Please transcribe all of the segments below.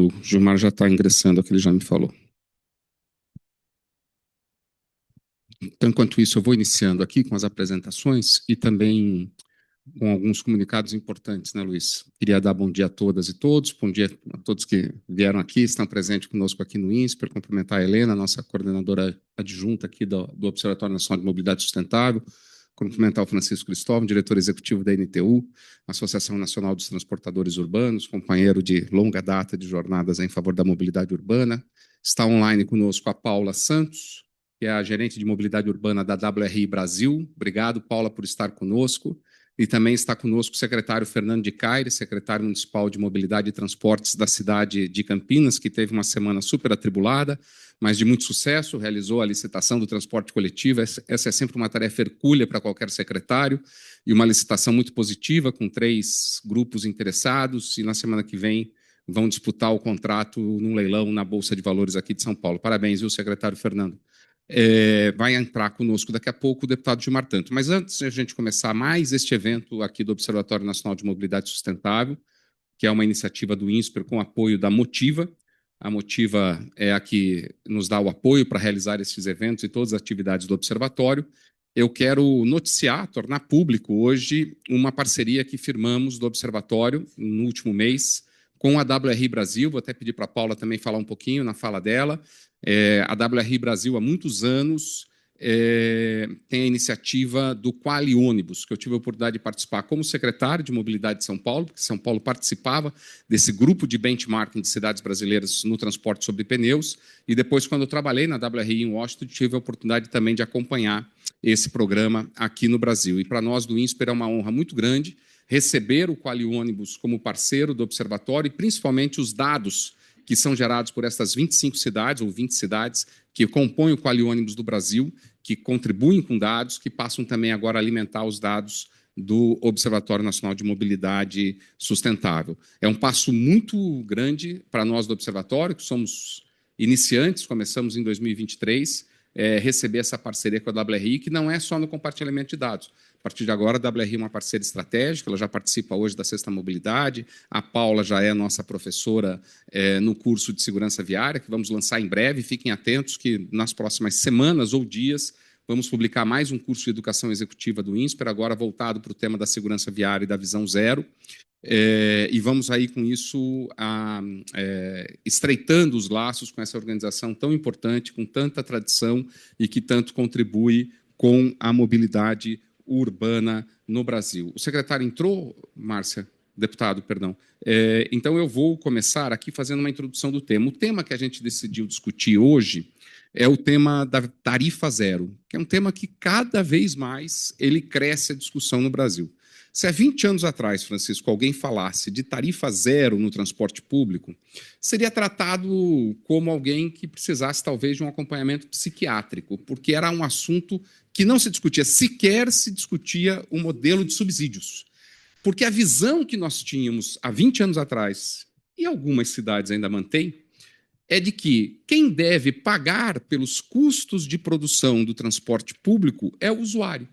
O Gilmar já está ingressando, que ele já me falou. Então, enquanto isso, eu vou iniciando aqui com as apresentações e também com alguns comunicados importantes, né, Luiz? Queria dar bom dia a todas e todos, bom dia a todos que vieram aqui, estão presentes conosco aqui no INSPER, cumprimentar a Helena, nossa coordenadora adjunta aqui do Observatório Nacional de Mobilidade Sustentável, cumprimentar o Francisco Cristóvão, diretor executivo da NTU, Associação Nacional dos Transportadores Urbanos, companheiro de longa data de jornadas em favor da mobilidade urbana. Está online conosco a Paula Santos, que é a gerente de mobilidade urbana da WRI Brasil. Obrigado, Paula, por estar conosco. E também está conosco o secretário Fernando de Caires, secretário municipal de Mobilidade e Transportes da cidade de Campinas, que teve uma semana super atribulada, mas de muito sucesso, realizou a licitação do transporte coletivo. Essa é sempre uma tarefa hercúlea para qualquer secretário, e uma licitação muito positiva, com 3 grupos interessados, e na semana que vem vão disputar o contrato num leilão na Bolsa de Valores aqui de São Paulo. Parabéns, viu, secretário Fernando? Vai entrar conosco daqui a pouco o deputado Gilmar Tanto. Mas antes de a gente começar mais este evento aqui do Observatório Nacional de Mobilidade Sustentável, que é uma iniciativa do INSPER com apoio da Motiva. A Motiva é a que nos dá o apoio para realizar esses eventos e todas as atividades do Observatório. Eu quero noticiar, tornar público hoje uma parceria que firmamos do Observatório no último mês com a WRI Brasil. Vou até pedir para a Paula também falar um pouquinho na fala dela. A WRI Brasil, há muitos anos, tem a iniciativa do Quali Ônibus, que eu tive a oportunidade de participar como secretário de Mobilidade de São Paulo, porque São Paulo participava desse grupo de benchmarking de cidades brasileiras no transporte sobre pneus, e depois, quando eu trabalhei na WRI em Washington, tive a oportunidade também de acompanhar esse programa aqui no Brasil. E para nós do INSPER é uma honra muito grande receber o Quali Ônibus como parceiro do Observatório e principalmente os dados que são gerados por essas 25 cidades, ou 20 cidades, que compõem o Quali Ônibus do Brasil, que contribuem com dados, que passam também agora a alimentar os dados do Observatório Nacional de Mobilidade Sustentável. É um passo muito grande para nós do Observatório, que somos iniciantes, começamos em 2023, receber essa parceria com a WRI, que não é só no compartilhamento de dados. A partir de agora, a WRI é uma parceira estratégica, ela já participa hoje da Sexta Mobilidade, a Paula já é nossa professora no curso de segurança viária, que vamos lançar em breve. Fiquem atentos que nas próximas semanas ou dias vamos publicar mais um curso de educação executiva do INSPER, agora voltado para o tema da segurança viária e da visão zero. E vamos aí com isso estreitando os laços com essa organização tão importante, com tanta tradição e que tanto contribui com a mobilidade urbana no Brasil. O secretário entrou, Márcia? Deputado, perdão. Então, eu vou começar aqui fazendo uma introdução do tema. O tema que a gente decidiu discutir hoje é o tema da tarifa zero, que é um tema que cada vez mais ele cresce a discussão no Brasil. Se há 20 anos atrás, Francisco, alguém falasse de tarifa zero no transporte público, seria tratado como alguém que precisasse, talvez, de um acompanhamento psiquiátrico, porque era um assunto que não se discutia, sequer se discutia o modelo de subsídios. Porque a visão que nós tínhamos há 20 anos atrás, e algumas cidades ainda mantêm, é de que quem deve pagar pelos custos de produção do transporte público é o usuário.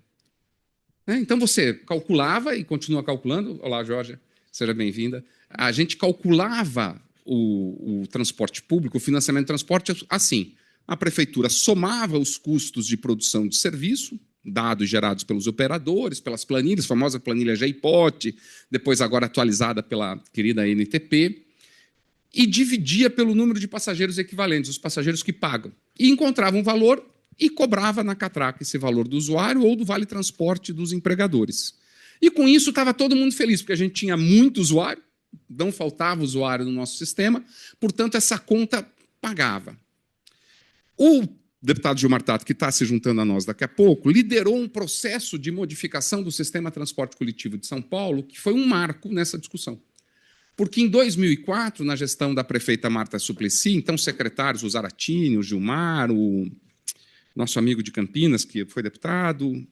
Então, você calculava e continua calculando. Olá, Jorge, seja bem-vinda. A gente calculava o transporte público, o financiamento do transporte, assim. A prefeitura somava os custos de produção de serviço, dados gerados pelos operadores, pelas planilhas, a famosa planilha GEIPOT, depois agora atualizada pela querida NTP, e dividia pelo número de passageiros equivalentes, os passageiros que pagam. E encontrava um valor e cobrava na catraca esse valor do usuário ou do vale-transporte dos empregadores. E com isso estava todo mundo feliz, porque a gente tinha muito usuário, não faltava usuário no nosso sistema, portanto, essa conta pagava. O deputado Gilmar Tato, que está se juntando a nós daqui a pouco, liderou um processo de modificação do sistema de transporte coletivo de São Paulo, que foi um marco nessa discussão. Porque em 2004, na gestão da prefeita Marta Suplicy, então secretários, o Zaratini, o Gilmar, o nosso amigo de Campinas, que foi deputado,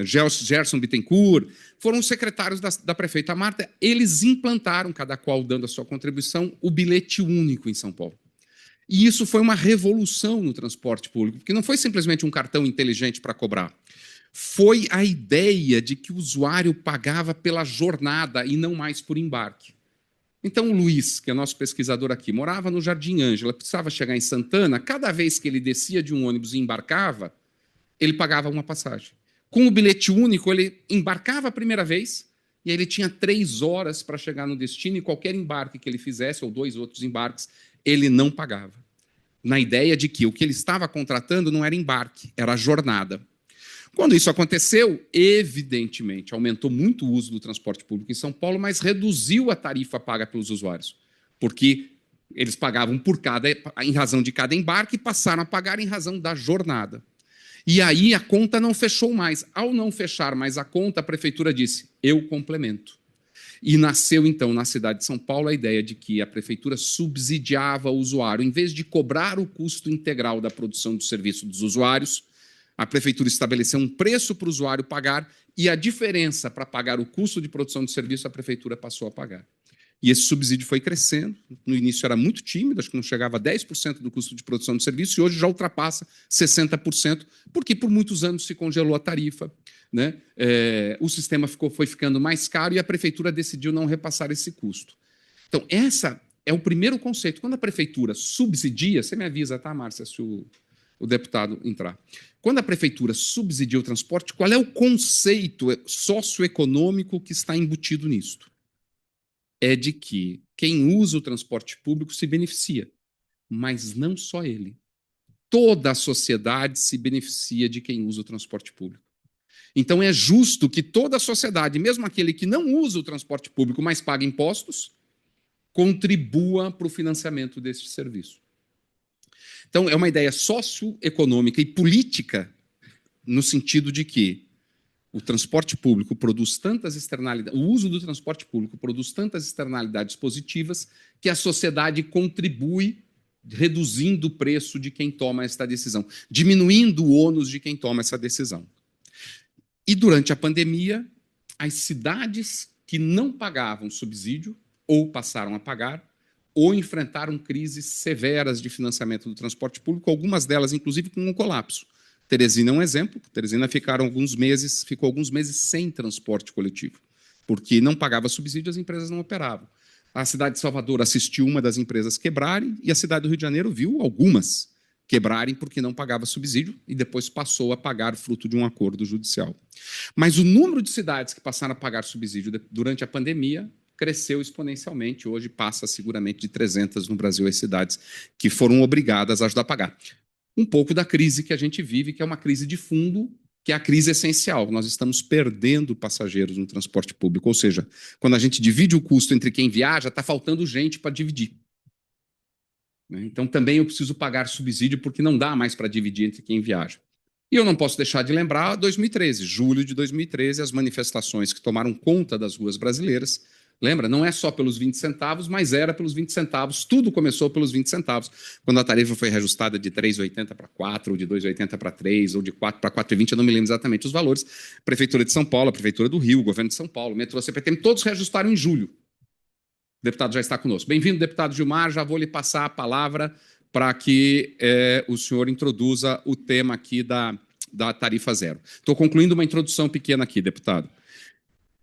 Gerson Bittencourt, foram secretários da prefeita Marta, eles implantaram, cada qual dando a sua contribuição, o bilhete único em São Paulo. E isso foi uma revolução no transporte público, porque não foi simplesmente um cartão inteligente para cobrar. Foi a ideia de que o usuário pagava pela jornada e não mais por embarque. Então, o Luiz, que é nosso pesquisador aqui, morava no Jardim Ângela, precisava chegar em Santana, cada vez que ele descia de um ônibus e embarcava, ele pagava uma passagem. Com o bilhete único, ele embarcava a primeira vez, e aí ele tinha 3 horas para chegar no destino, e qualquer embarque que ele fizesse, ou 2 outros embarques, ele não pagava. Na ideia de que o que ele estava contratando não era embarque, era jornada. Quando isso aconteceu, evidentemente, aumentou muito o uso do transporte público em São Paulo, mas reduziu a tarifa paga pelos usuários, porque eles pagavam em razão de cada embarque e passaram a pagar em razão da jornada. E aí a conta não fechou mais. Ao não fechar mais a conta, a prefeitura disse, eu complemento. E nasceu, então, na cidade de São Paulo, a ideia de que a prefeitura subsidiava o usuário. Em vez de cobrar o custo integral da produção do serviço dos usuários, a prefeitura estabeleceu um preço para o usuário pagar e a diferença para pagar o custo de produção de serviço, a prefeitura passou a pagar. E esse subsídio foi crescendo. No início era muito tímido, acho que não chegava a 10% do custo de produção de serviço, e hoje já ultrapassa 60%, porque por muitos anos se congelou a tarifa, né? O sistema foi ficando mais caro e a prefeitura decidiu não repassar esse custo. Então, esse é o primeiro conceito. Quando a prefeitura subsidia, você me avisa, tá, Márcia, se o deputado entrar. Quando a prefeitura subsidia o transporte, qual é o conceito socioeconômico que está embutido nisto? É de que quem usa o transporte público se beneficia, mas não só ele. Toda a sociedade se beneficia de quem usa o transporte público. Então é justo que toda a sociedade, mesmo aquele que não usa o transporte público, mas paga impostos, contribua para o financiamento deste serviço. Então é uma ideia socioeconômica e política no sentido de que o transporte público produz tantas externalidades, o uso do transporte público produz tantas externalidades positivas que a sociedade contribui reduzindo o preço de quem toma esta decisão, diminuindo o ônus de quem toma essa decisão. E durante a pandemia, as cidades que não pagavam subsídio ou passaram a pagar ou enfrentaram crises severas de financiamento do transporte público, algumas delas, inclusive, com um colapso. Teresina é um exemplo. Teresina ficou alguns meses sem transporte coletivo, porque não pagava subsídio, as empresas não operavam. A cidade de Salvador assistiu uma das empresas quebrarem e a cidade do Rio de Janeiro viu algumas quebrarem porque não pagava subsídio e depois passou a pagar fruto de um acordo judicial. Mas o número de cidades que passaram a pagar subsídio durante a pandemia cresceu exponencialmente. Hoje passa seguramente de 300 no Brasil as cidades que foram obrigadas a ajudar a pagar. Um pouco da crise que a gente vive, que é uma crise de fundo, que é a crise essencial. Nós estamos perdendo passageiros no transporte público, ou seja, quando a gente divide o custo entre quem viaja, está faltando gente para dividir. Então também eu preciso pagar subsídio porque não dá mais para dividir entre quem viaja. E eu não posso deixar de lembrar 2013, julho de 2013, as manifestações que tomaram conta das ruas brasileiras. Lembra? Não é só pelos 20 centavos, mas era pelos 20 centavos. Tudo começou pelos 20 centavos. Quando a tarifa foi reajustada de 3,80 para 4, ou de 2,80 para 3, ou de 4 para 4,20, eu não me lembro exatamente os valores. Prefeitura de São Paulo, a Prefeitura do Rio, o Governo de São Paulo, metrô, CPTM, todos reajustaram em julho. O deputado já está conosco. Bem-vindo, deputado Gilmar. Já vou lhe passar a palavra para que o senhor introduza o tema aqui da tarifa zero. Estou concluindo uma introdução pequena aqui, deputado.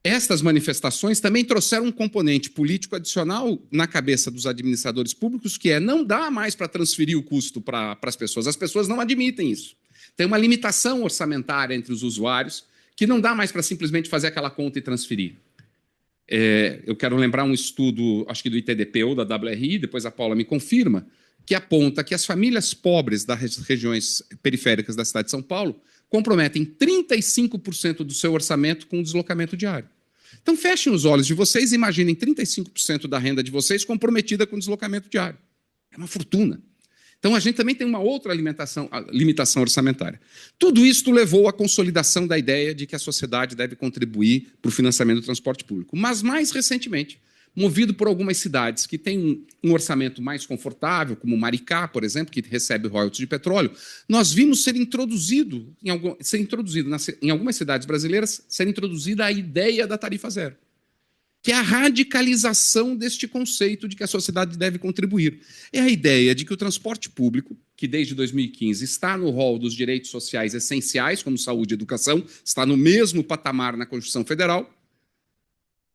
Estas manifestações também trouxeram um componente político adicional na cabeça dos administradores públicos, que é não dá mais para transferir o custo para as pessoas. As pessoas não admitem isso. Tem uma limitação orçamentária entre os usuários que não dá mais para simplesmente fazer aquela conta e transferir. Eu quero lembrar um estudo, acho que do ITDP ou da WRI, depois a Paula me confirma, que aponta que as famílias pobres das regiões periféricas da cidade de São Paulo comprometem 35% do seu orçamento com o deslocamento diário. Então, fechem os olhos de vocês e imaginem 35% da renda de vocês comprometida com o deslocamento diário. É uma fortuna. Então, a gente também tem uma outra limitação orçamentária. Tudo isso levou à consolidação da ideia de que a sociedade deve contribuir para o financiamento do transporte público. Mas, mais recentemente, movido por algumas cidades que têm um orçamento mais confortável, como Maricá, por exemplo, que recebe royalties de petróleo, nós vimos ser introduzida em algumas cidades brasileiras, ser introduzida a ideia da tarifa zero, que é a radicalização deste conceito de que a sociedade deve contribuir. É a ideia de que o transporte público, que desde 2015 está no rol dos direitos sociais essenciais, como saúde e educação, está no mesmo patamar na Constituição Federal.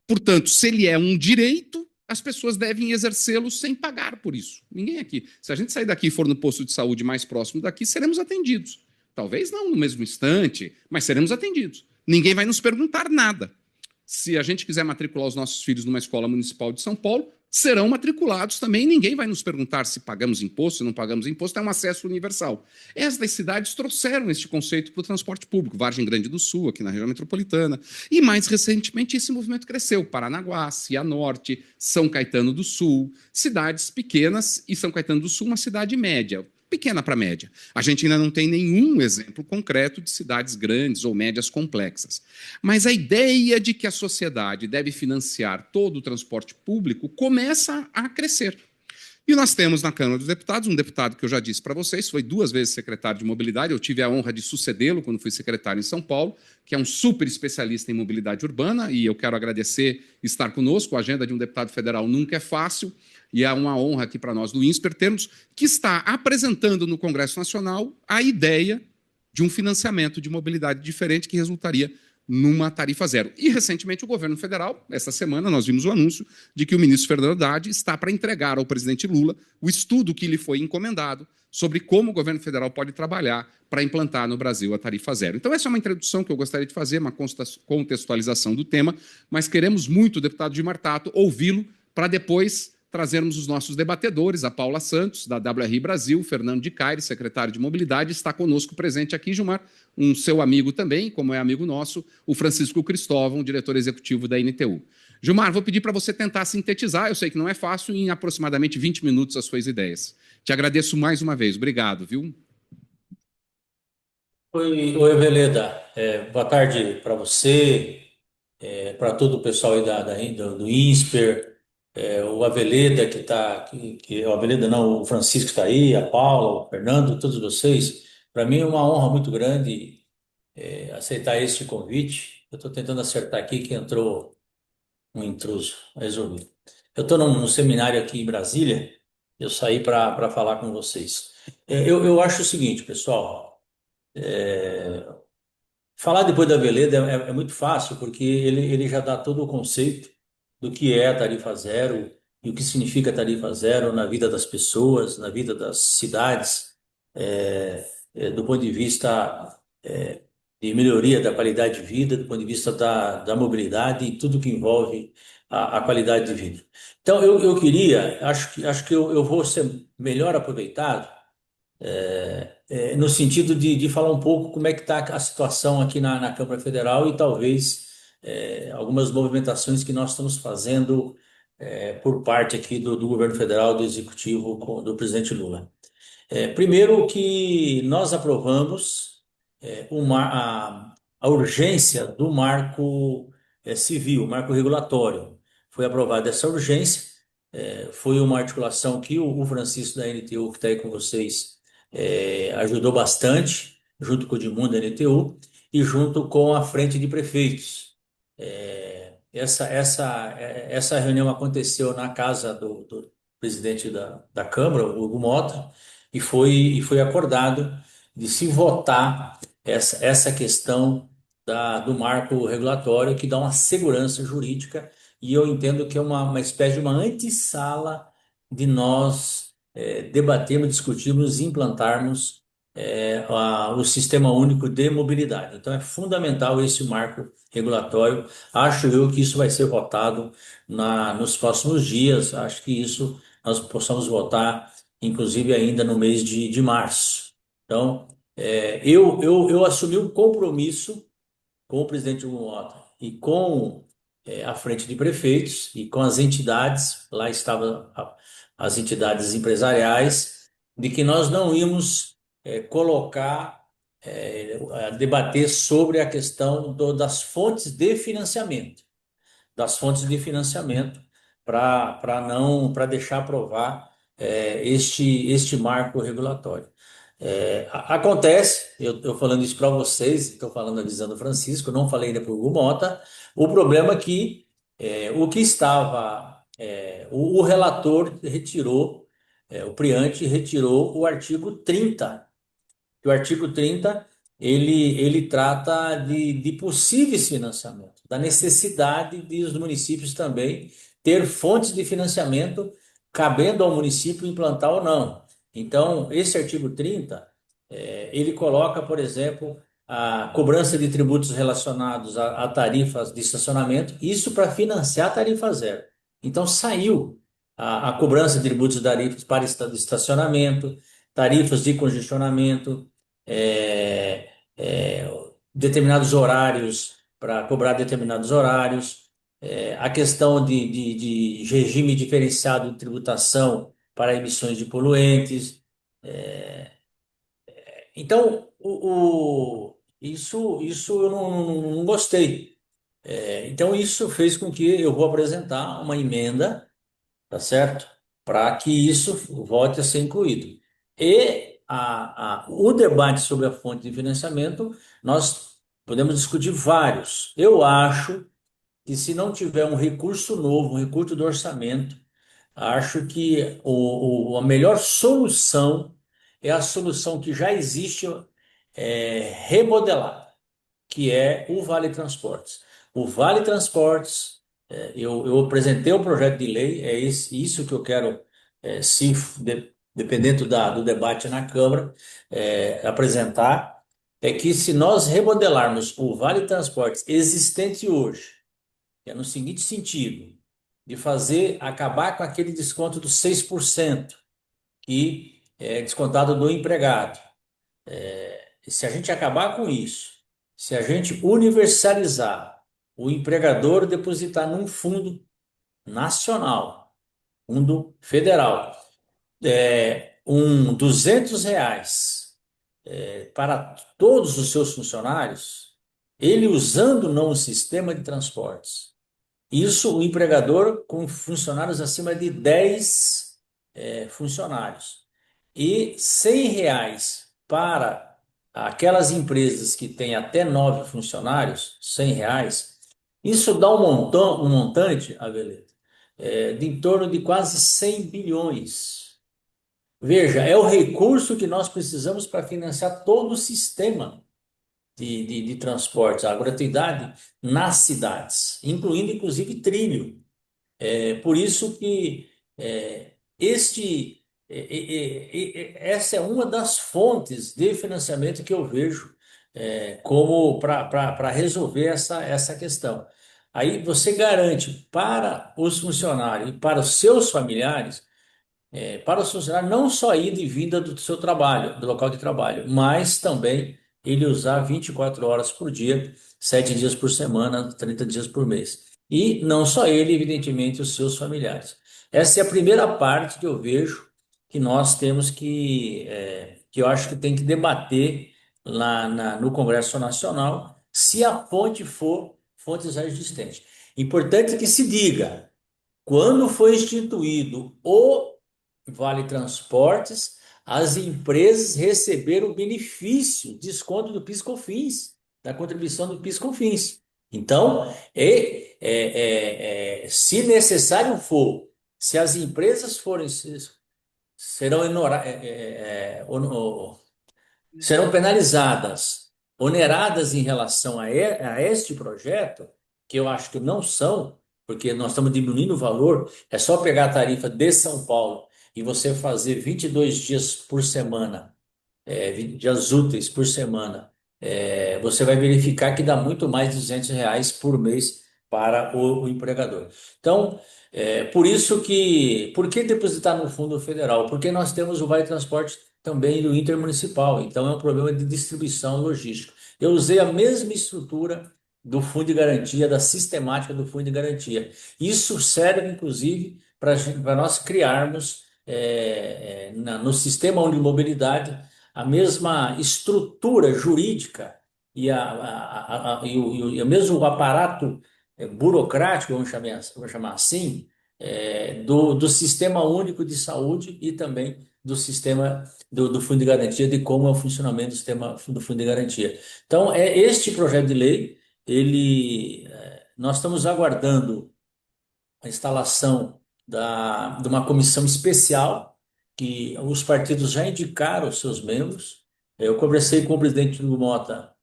Portanto, se ele é um direito, as pessoas devem exercê-lo sem pagar por isso. Ninguém aqui. Se a gente sair daqui e for no posto de saúde mais próximo daqui, seremos atendidos. Talvez não no mesmo instante, mas seremos atendidos. Ninguém vai nos perguntar nada. Se a gente quiser matricular os nossos filhos numa escola municipal de São Paulo, serão matriculados também. Ninguém vai nos perguntar se pagamos imposto, se não pagamos imposto, é um acesso universal. Estas cidades trouxeram este conceito para o transporte público, Vargem Grande do Sul, aqui na região metropolitana, e mais recentemente esse movimento cresceu, Paranaguá, Cianorte, São Caetano do Sul, cidades pequenas, e São Caetano do Sul uma cidade média, pequena para média. A gente ainda não tem nenhum exemplo concreto de cidades grandes ou médias complexas. Mas a ideia de que a sociedade deve financiar todo o transporte público começa a crescer. E nós temos na Câmara dos Deputados um deputado que eu já disse para vocês, foi 2 vezes secretário de mobilidade, eu tive a honra de sucedê-lo quando fui secretário em São Paulo, que é um super especialista em mobilidade urbana, e eu quero agradecer estar conosco. A agenda de um deputado federal nunca é fácil, e é uma honra aqui para nós do INSPER termos, que está apresentando no Congresso Nacional a ideia de um financiamento de mobilidade diferente que resultaria numa tarifa zero. E, recentemente, o governo federal, essa semana, nós vimos o anúncio de que o ministro Fernando Haddad está para entregar ao presidente Lula o estudo que lhe foi encomendado sobre como o governo federal pode trabalhar para implantar no Brasil a tarifa zero. Então, essa é uma introdução que eu gostaria de fazer, uma contextualização do tema, mas queremos muito, deputado Gilmar Tato, ouvi-lo para depois trazermos os nossos debatedores, a Paula Santos, da WRI Brasil, Fernando de Caires, secretário de Mobilidade, está conosco presente aqui, Gilmar, um seu amigo também, como é amigo nosso, o Francisco Cristóvão, diretor executivo da NTU. Gilmar, vou pedir para você tentar sintetizar, eu sei que não é fácil, em aproximadamente 20 minutos as suas ideias. Te agradeço mais uma vez, obrigado, viu? Oi, Veleda. Boa tarde para você, para todo o pessoal aí do INSPER, o Aveleda que está, o Aveleda não, o Francisco está aí, a Paula, o Fernando, todos vocês. Para mim é uma honra muito grande aceitar este convite. Eu estou tentando acertar aqui que entrou um intruso, resolvi. Eu estou num seminário aqui em Brasília, eu saí para falar com vocês. Eu acho o seguinte, pessoal. Falar depois da Veleda é muito fácil, porque ele já dá todo o conceito do que é a tarifa zero e o que significa a tarifa zero na vida das pessoas, na vida das cidades, do ponto de vista de melhoria da qualidade de vida, do ponto de vista da mobilidade e tudo que envolve a qualidade de vida. Então, eu queria, acho que eu vou ser melhor aproveitado no sentido de falar um pouco como é que está a situação aqui na Câmara Federal e talvez algumas movimentações que nós estamos fazendo por parte aqui do governo federal, do executivo, do presidente Lula. Primeiro que nós aprovamos a urgência do marco civil, marco regulatório. Foi aprovada essa urgência, foi uma articulação que o Francisco da NTU, que está aí com vocês, ajudou bastante, junto com o Edmundo da NTU e junto com a Frente de Prefeitos. Essa reunião aconteceu na casa do presidente da Câmara, o Hugo Mota, e foi acordado de se votar essa questão do marco regulatório que dá uma segurança jurídica, e eu entendo que é uma espécie de uma antessala de nós debatermos, discutirmos e implantarmos o Sistema Único de Mobilidade. Então, é fundamental esse marco regulatório. Acho eu que isso vai ser votado nos próximos dias. Acho que isso nós possamos votar, inclusive, ainda no mês de março. Então, eu assumi um compromisso com o presidente Hugo Mota e com a Frente de Prefeitos e com as entidades, lá estavam as entidades empresariais, de que nós não íamos colocar, a debater sobre a questão das fontes de financiamento, para deixar aprovar este marco regulatório. Acontece, eu falando isso para vocês, estou falando avisando o Francisco, não falei ainda para o Hugo Mota, o problema é que o que estava, o relator retirou, o Priante retirou o artigo 30, que o artigo 30 ele trata de possíveis financiamentos, da necessidade de os municípios também ter fontes de financiamento cabendo ao município implantar ou não. Então, esse artigo 30, ele coloca, por exemplo, a cobrança de tributos relacionados a tarifas de estacionamento, isso para financiar a tarifa zero. Então, saiu a cobrança de tributos e tarifas para de estacionamento, tarifas de congestionamento, é, é, determinados horários para cobrar determinados horários, a questão de regime diferenciado de tributação para emissões de poluentes. é, então, isso eu não gostei. Então, isso fez com que eu vou apresentar uma emenda, tá certo? Para que isso volte a ser incluído. E o debate sobre a fonte de financiamento, nós podemos discutir vários. Eu acho que se não tiver um recurso novo, um recurso do orçamento, acho que a melhor solução é a solução que já existe, remodelada, que é o Vale Transportes. O Vale Transportes, eu apresentei o projeto de lei, é isso que eu quero, se dependendo do debate na Câmara, apresentar, é que se nós remodelarmos o Vale Transportes existente hoje, que é no seguinte sentido, de acabar com aquele desconto dos 6% que é descontado do empregado. Se a gente acabar com isso, se a gente universalizar o empregador depositar num fundo nacional, fundo federal, R$ 200 para todos os seus funcionários, ele usando não o sistema de transportes. Isso o empregador com funcionários acima de 10 funcionários. E R$ 100 para aquelas empresas que têm até 9 funcionários, R$ 100, isso dá um montante, Aveleta, de em torno de quase 100 bilhões. Veja, é o recurso que nós precisamos para financiar todo o sistema de transportes, a gratuidade nas cidades, incluindo inclusive trilho. Por isso que essa é uma das fontes de financiamento que eu vejo como para resolver essa questão. Aí você garante para os funcionários e para os seus familiares, para os funcionários não só a ida e vinda do seu trabalho, do local de trabalho, mas também ele usar 24 horas por dia, 7 dias por semana, 30 dias por mês. E não só ele, evidentemente, os seus familiares. Essa é a primeira parte que eu vejo que nós temos que eu acho que tem que debater lá no Congresso Nacional, se a fonte for fonte já existente. Importante que se diga, quando foi instituído o Vale Transportes, as empresas receberam benefício, desconto do PIS/COFINS, da contribuição do PIS/COFINS. Então, se necessário for, se as empresas serão, serão penalizadas, oneradas em relação a este projeto, que eu acho que não são, porque nós estamos diminuindo o valor, é só pegar a tarifa de São Paulo e você fazer 22 dias por semana, 20 dias úteis por semana, você vai verificar que dá muito mais de R$ 200 por mês para o empregador. Então, por que depositar no Fundo Federal? Porque nós temos o Vale Transporte também do Intermunicipal, então é um problema de distribuição logística. Eu usei a mesma estrutura do Fundo de Garantia, da sistemática do Fundo de Garantia. Isso serve, inclusive, para nós criarmos no sistema de mobilidade a mesma estrutura jurídica e o mesmo aparato burocrático, vamos chamar assim, do Sistema Único de Saúde e também do sistema do Fundo de Garantia, de como é o funcionamento do sistema do Fundo de Garantia. Então, este projeto de lei, nós estamos aguardando a instalação de uma comissão especial que os partidos já indicaram os seus membros. Eu conversei com o presidente Hugo Mota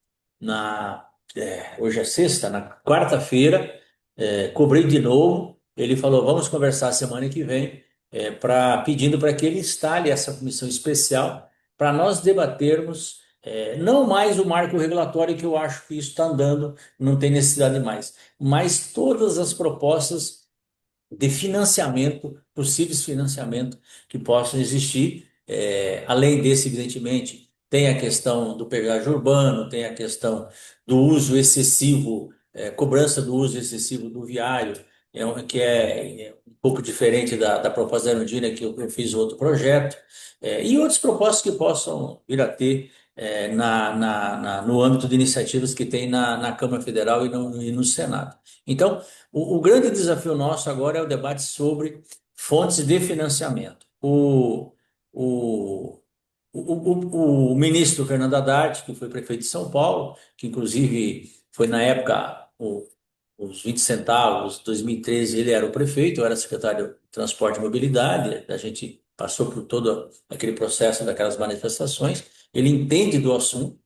hoje é sexta, na quarta-feira, cobrei de novo, ele falou, vamos conversar semana que vem, pedindo para que ele instale essa comissão especial para nós debatermos, não mais o marco regulatório, que eu acho que isso está andando, não tem necessidade mais, mas todas as propostas de financiamento, possíveis financiamento que possam existir. Além desse, evidentemente, tem a questão do pedágio urbano, tem a questão do uso excessivo, cobrança do uso excessivo do viário, que é um pouco diferente da proposta da Erundina, que eu fiz outro projeto, e outros propostas que possam vir a ter no âmbito de iniciativas que tem na Câmara Federal e no Senado. Então, o grande desafio nosso agora é o debate sobre fontes de financiamento. O, o ministro Fernando Haddad, que foi prefeito de São Paulo, que inclusive foi na época os 20 centavos, 2013, ele era o prefeito, eu era secretário de Transporte e Mobilidade, a gente passou por todo aquele processo daquelas manifestações, ele entende do assunto.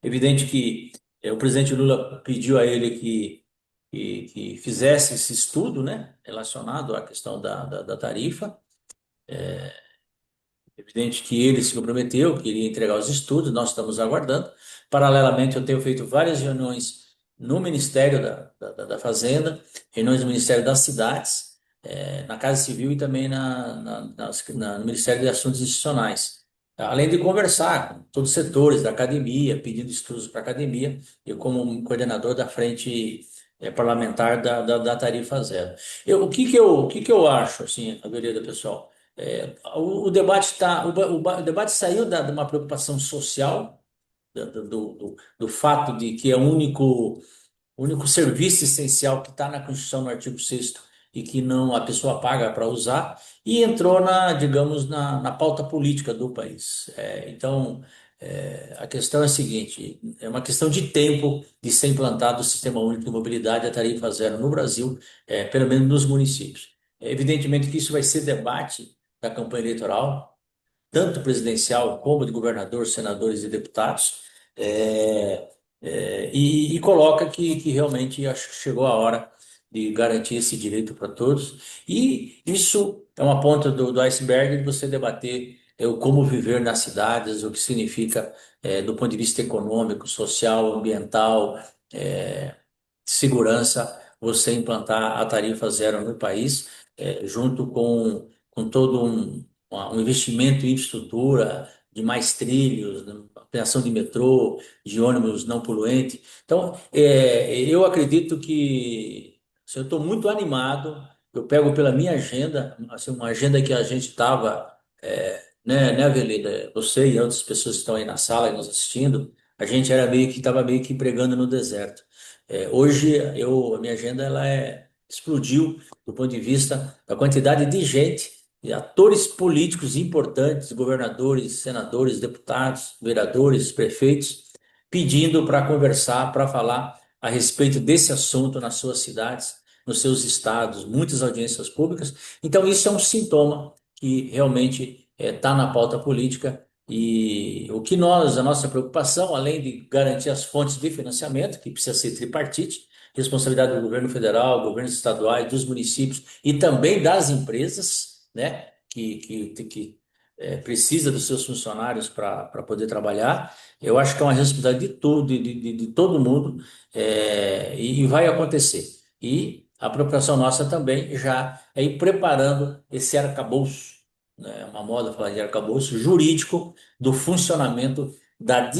Evidente que o presidente Lula pediu a ele que fizesse esse estudo, né, relacionado à questão da tarifa. Evidente que ele se comprometeu, que iria entregar os estudos, nós estamos aguardando. Paralelamente, eu tenho feito várias reuniões no Ministério da Fazenda, reuniões no Ministério das Cidades, na Casa Civil e também no Ministério de Assuntos Institucionais. Além de conversar com todos os setores da academia, pedindo estudos para a academia, eu como coordenador da frente parlamentar da Tarifa Zero. O que que eu acho, assim, a vereda, pessoal? O debate o debate saiu de uma preocupação social, do fato de que é o único serviço essencial que está na Constituição, no artigo 6º, e que não a pessoa paga para usar, e entrou digamos, na pauta política do país. Então, a questão é a seguinte: é uma questão de tempo de ser implantado o Sistema Único de Mobilidade, a tarifa zero no Brasil, pelo menos nos municípios. Evidentemente que isso vai ser debate da campanha eleitoral, tanto presidencial como de governador, senadores e deputados, é, e coloca que realmente acho que chegou a hora de garantir esse direito para todos. E isso é uma ponta do iceberg de você debater o como viver nas cidades, o que significa, do ponto de vista econômico, social, ambiental, é, segurança, você implantar a tarifa zero no país, junto com todo um investimento em infraestrutura, de mais trilhos, né, ampliação de metrô, de ônibus não poluente. Então, eu acredito que, assim, eu estou muito animado, eu pego pela minha agenda, assim, uma agenda que a gente estava, né, Avelina, você e outras pessoas que estão aí na sala e nos assistindo, a gente era meio que estava meio que pregando no deserto. Hoje a minha agenda explodiu do ponto de vista da quantidade de gente, de atores políticos importantes, governadores, senadores, deputados, vereadores, prefeitos, pedindo para conversar, para falar a respeito desse assunto nas suas cidades, nos seus estados, muitas audiências públicas. Então, isso é um sintoma que realmente está na pauta política. E a nossa preocupação, além de garantir as fontes de financiamento, que precisa ser tripartite, responsabilidade do governo federal, governos estaduais, dos municípios e também das empresas, né, que precisa dos seus funcionários para poder trabalhar. Eu acho que é uma responsabilidade de tudo, de todo mundo, e vai acontecer. E a preocupação nossa também já é ir preparando esse arcabouço, né, é uma moda falar de arcabouço jurídico do funcionamento da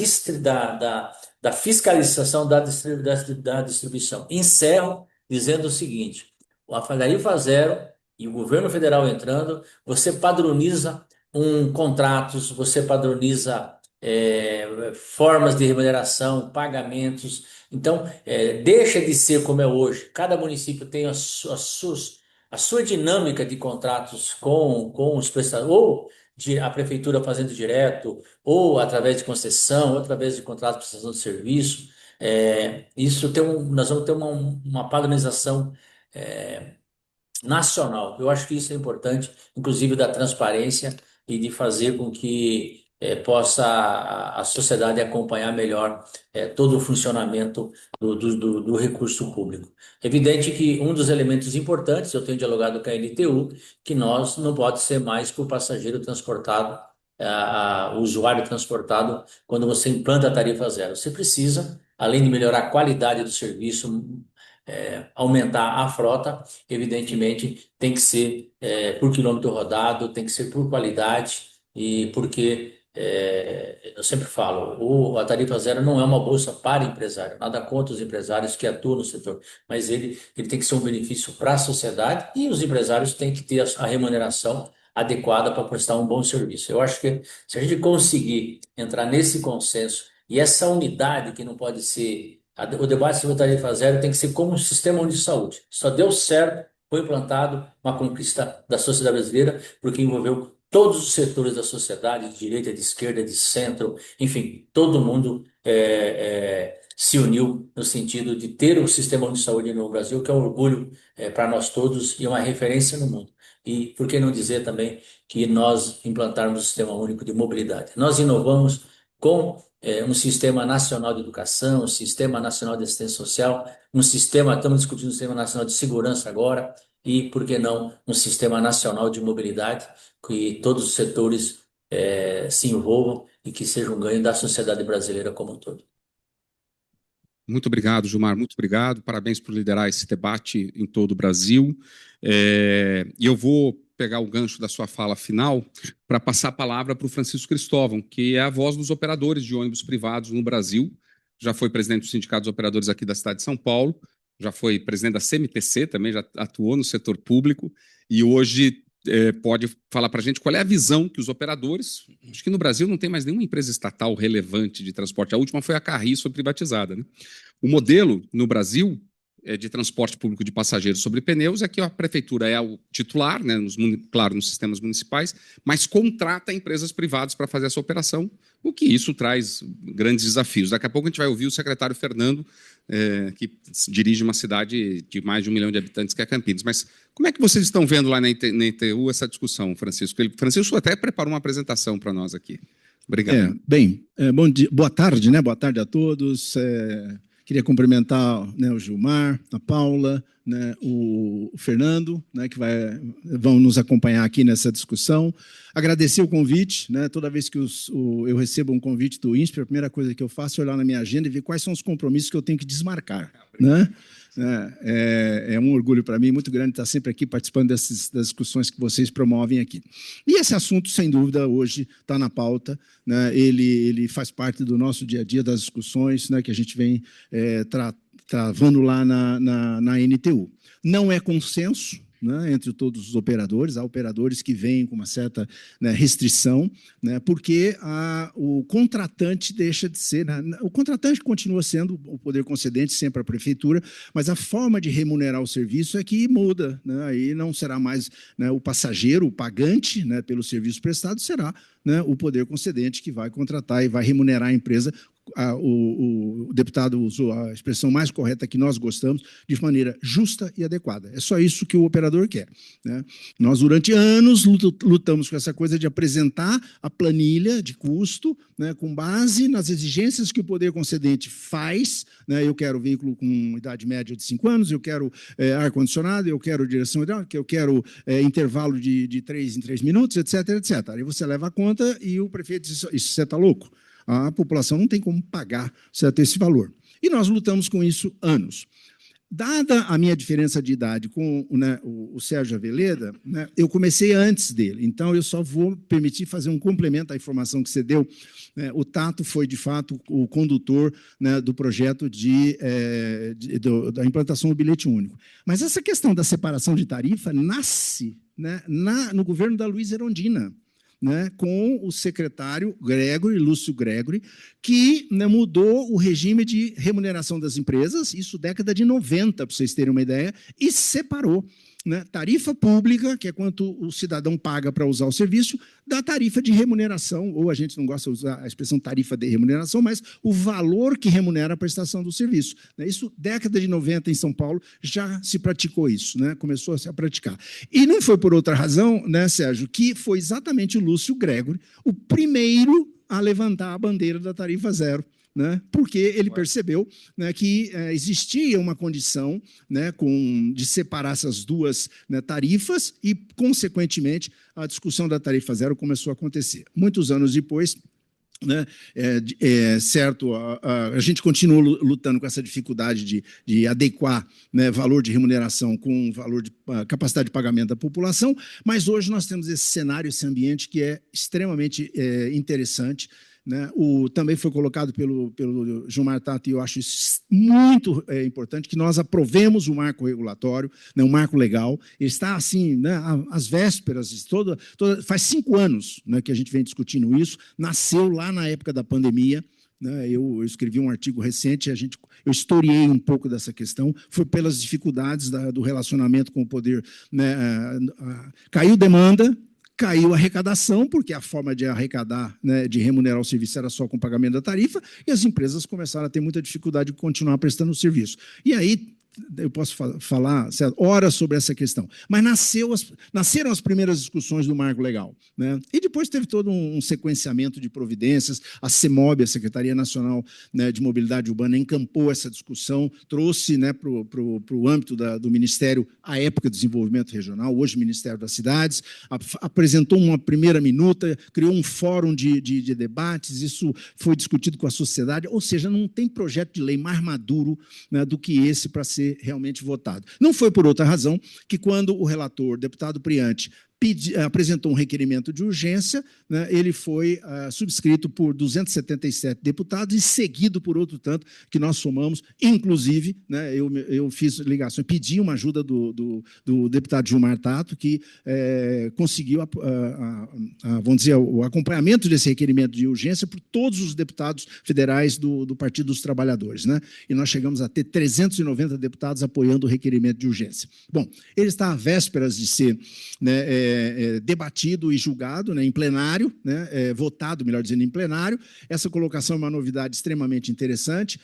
fiscalização da distribuição. Encerro dizendo o seguinte: a Tarifa Zero e o governo federal entrando, você padroniza contratos, você padroniza formas de remuneração, pagamentos. Então, deixa de ser como é hoje. Cada município tem a sua dinâmica de contratos com os prestadores, ou a prefeitura fazendo direto, ou através de concessão, ou através de contrato de prestação de serviço. Nós vamos ter uma padronização nacional. Eu acho que isso é importante, inclusive da transparência e de fazer com que possa a sociedade acompanhar melhor todo o funcionamento do recurso público. É evidente que um dos elementos importantes, eu tenho dialogado com a NTU, que nós não pode ser mais que o passageiro transportado, o usuário transportado, quando você implanta a tarifa zero. Você precisa, além de melhorar a qualidade do serviço, aumentar a frota, evidentemente tem que ser por quilômetro rodado, tem que ser por qualidade, e porque eu sempre falo, a tarifa zero não é uma bolsa para empresário, nada contra os empresários que atuam no setor, mas ele tem que ser um benefício para a sociedade e os empresários têm que ter a remuneração adequada para prestar um bom serviço. Eu acho que se a gente conseguir entrar nesse consenso e essa unidade que não pode ser. O debate sobre a tarifa zero tem que ser como um sistema único de saúde. Só deu certo, foi implantado, uma conquista da sociedade brasileira, porque envolveu todos os setores da sociedade, de direita, de esquerda, de centro, enfim, todo mundo se uniu no sentido de ter o sistema único de saúde no Brasil, que é um orgulho para nós todos e uma referência no mundo. E por que não dizer também que nós implantarmos o sistema único de mobilidade? Nós inovamos com um sistema nacional de educação, um sistema nacional de assistência social, estamos discutindo um sistema nacional de segurança agora, e, por que não, um sistema nacional de mobilidade, que todos os setores se envolvam e que seja um ganho da sociedade brasileira como um todo. Muito obrigado, Gilmar, muito obrigado. Parabéns por liderar esse debate em todo o Brasil. E eu vou pegar o gancho da sua fala final para passar a palavra para o Francisco Cristóvão, que é a voz dos operadores de ônibus privados no Brasil. Já foi presidente do Sindicato dos Operadores aqui da cidade de São Paulo, já foi presidente da CMTC, também já atuou no setor público, e hoje pode falar para a gente qual é a visão que os operadores. Acho que no Brasil não tem mais nenhuma empresa estatal relevante de transporte. A última foi a Carris, foi privatizada, né? O modelo no Brasil de transporte público de passageiros sobre pneus é que a prefeitura é o titular, né, claro, nos sistemas municipais, mas contrata empresas privadas para fazer essa operação, o que isso traz grandes desafios. Daqui a pouco a gente vai ouvir o secretário Fernando, que dirige uma cidade de mais de 1 milhão de habitantes, que é Campinas. Mas como é que vocês estão vendo lá na ITU essa discussão, Francisco? Francisco até preparou uma apresentação para nós aqui. Obrigado. Bom dia, boa tarde, né? Boa tarde a todos. Queria cumprimentar, né, o Gilmar, a Paula, né, o Fernando, né, que vão nos acompanhar aqui nessa discussão. Agradecer o convite, né, toda vez que eu recebo um convite do INSPER, a primeira coisa que eu faço é olhar na minha agenda e ver quais são os compromissos que eu tenho que desmarcar, né? É um orgulho para mim muito grande estar sempre aqui participando das discussões que vocês promovem aqui. E esse assunto, sem dúvida, hoje está na pauta, né? Ele faz parte do nosso dia a dia, das discussões, né, que a gente vem travando lá na NTU. Não é consenso, né, entre todos os operadores, há operadores que vêm com uma certa, né, restrição, né, porque o contratante deixa de ser, né, o contratante continua sendo o poder concedente, sempre a prefeitura, mas a forma de remunerar o serviço é que muda, né, aí não será mais, né, o passageiro, o pagante, né, pelo serviço prestado, será, né, o poder concedente que vai contratar e vai remunerar a empresa. O deputado usou a expressão mais correta que nós gostamos, de maneira justa e adequada. É só isso que o operador quer, né? Nós, durante anos, lutamos com essa coisa de apresentar a planilha de custo, né, com base nas exigências que o poder concedente faz, né? Eu quero veículo com idade média de 5 anos, eu quero ar-condicionado, eu quero direção hidráulica, eu quero intervalo de 3 em 3 minutos, etc, etc. Aí você leva a conta e o prefeito diz, isso você está louco? A população não tem como pagar, certo, esse valor. E nós lutamos com isso anos. Dada a minha diferença de idade com, né, o Sérgio Aveleda, né, eu comecei antes dele, então eu só vou permitir fazer um complemento à informação que você deu. Né, o Tato foi, de fato, o condutor, né, do projeto da implantação do bilhete único. Mas essa questão da separação de tarifa nasce, né, no governo da Luiza Erundina, né, com o secretário Lúcio Gregory, que, né, mudou o regime de remuneração das empresas, isso década de 90, para vocês terem uma ideia, e separou. né, tarifa pública, que é quanto o cidadão paga para usar o serviço, da tarifa de remuneração, ou a gente não gosta de usar a expressão tarifa de remuneração, mas o valor que remunera a prestação do serviço. Isso, década de 90, em São Paulo, já se praticou isso, né, começou a se praticar. E não foi por outra razão, né, Sérgio, que foi exatamente o Lúcio Gregory o primeiro a levantar a bandeira da tarifa zero, né, porque ele percebeu, né, que existia uma condição, né, de separar essas duas, né, tarifas e, consequentemente, a discussão da tarifa zero começou a acontecer. Muitos anos depois, né, certo, a gente continua lutando com essa dificuldade de adequar, né, valor de remuneração com valor de capacidade de pagamento da população, mas hoje nós temos esse cenário, esse ambiente que é extremamente interessante, né? Também foi colocado pelo Gilmar Tato, e eu acho isso muito importante, que nós aprovemos o marco regulatório, né, um marco legal. Ele está assim, né, às vésperas, faz 5 anos, né, que a gente vem discutindo isso, nasceu lá na época da pandemia, né? Eu escrevi um artigo recente, eu historiei um pouco dessa questão, foi pelas dificuldades do relacionamento com o poder, né, caiu demanda, caiu a arrecadação, porque a forma de arrecadar, né, de remunerar o serviço era só com o pagamento da tarifa, e as empresas começaram a ter muita dificuldade de continuar prestando o serviço. E aí, eu posso falar horas sobre essa questão, mas nasceram as primeiras discussões do marco legal, né? E depois teve todo um sequenciamento de providências, a CEMOB, a Secretaria Nacional, né, de Mobilidade Urbana, encampou essa discussão, trouxe, né, para o âmbito do Ministério, à época, Desenvolvimento Regional, hoje Ministério das Cidades, apresentou uma primeira minuta, criou um fórum de debates, isso foi discutido com a sociedade, ou seja, não tem projeto de lei mais maduro, né, do que esse para ser realmente votado. Não foi por outra razão que, quando o relator, deputado Priante, apresentou um requerimento de urgência, né, ele foi subscrito por 277 deputados e seguido por outro tanto que nós somamos, inclusive, né, eu fiz ligação, pedi uma ajuda do deputado Gilmar Tato, que conseguiu, vamos dizer, o acompanhamento desse requerimento de urgência por todos os deputados federais do Partido dos Trabalhadores, né, e nós chegamos a ter 390 deputados apoiando o requerimento de urgência. Bom, ele está às vésperas de ser, né, debatido e julgado, né, em plenário, né, votado, melhor dizendo, em plenário. Essa colocação é uma novidade extremamente interessante.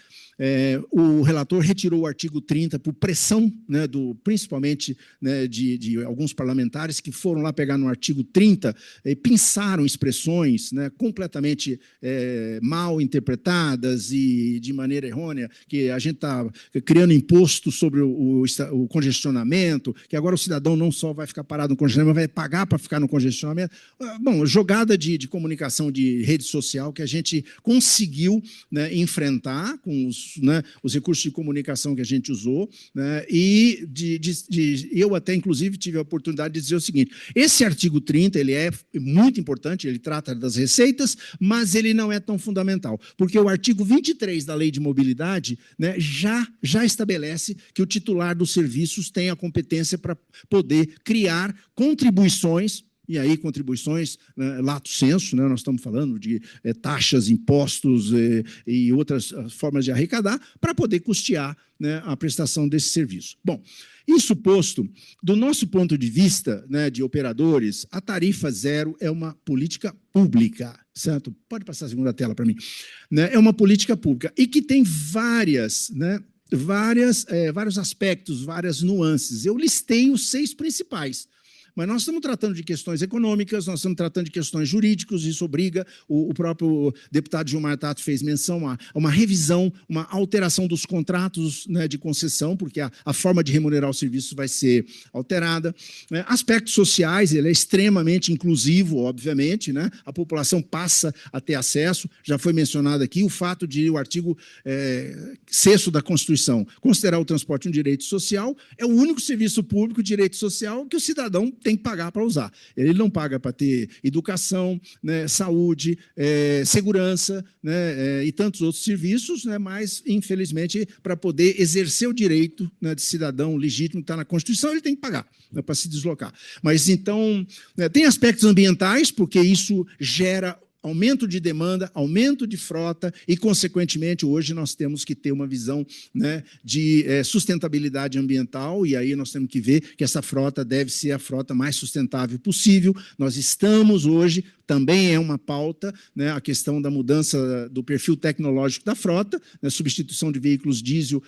O relator retirou o artigo 30 por pressão, né, principalmente, né, de alguns parlamentares que foram lá pegar no artigo 30 e pinçaram expressões, né, completamente mal interpretadas e de maneira errônea, que a gente está criando imposto sobre o congestionamento, que agora o cidadão não só vai ficar parado no congestionamento, vai pagar para ficar no congestionamento. Bom, jogada de comunicação de rede social que a gente conseguiu, né, enfrentar com os recursos de comunicação que a gente usou, né, e eu até, inclusive, tive a oportunidade de dizer o seguinte: esse artigo 30 ele é muito importante, ele trata das receitas, mas ele não é tão fundamental, porque o artigo 23 da Lei de Mobilidade, né, já estabelece que o titular dos serviços tem a competência para poder criar contribuições. E aí, contribuições, né, lato sensu, né, nós estamos falando de taxas, impostos e outras formas de arrecadar, para poder custear, né, a prestação desse serviço. Bom, isso posto, do nosso ponto de vista, né, de operadores, a tarifa zero é uma política pública, certo? Pode passar a segunda tela para mim. Né, é uma política pública e que tem vários aspectos, várias nuances. Eu listei os 6 principais. Mas nós estamos tratando de questões econômicas, nós estamos tratando de questões jurídicas, isso obriga, o próprio deputado Gilmar Tato fez menção a uma revisão, uma alteração dos contratos, né, de concessão, porque a forma de remunerar o serviço vai ser alterada. Aspectos sociais, ele é extremamente inclusivo, obviamente, né, a população passa a ter acesso, já foi mencionado aqui o fato de o artigo 6º da Constituição considerar o transporte um direito social, é o único serviço público de direito social que o cidadão tem que pagar para usar. Ele não paga para ter educação, né, saúde, segurança, né, e tantos outros serviços, né, mas, infelizmente, para poder exercer o direito, né, de cidadão legítimo que está na Constituição, ele tem que pagar, né, para se deslocar. Mas, então, né, tem aspectos ambientais, porque isso gera aumento de demanda, aumento de frota e, consequentemente, hoje nós temos que ter uma visão, né, de sustentabilidade ambiental, e aí nós temos que ver que essa frota deve ser a frota mais sustentável possível. Nós estamos hoje, também é uma pauta, né, a questão da mudança do perfil tecnológico da frota, né, substituição de veículos diesel,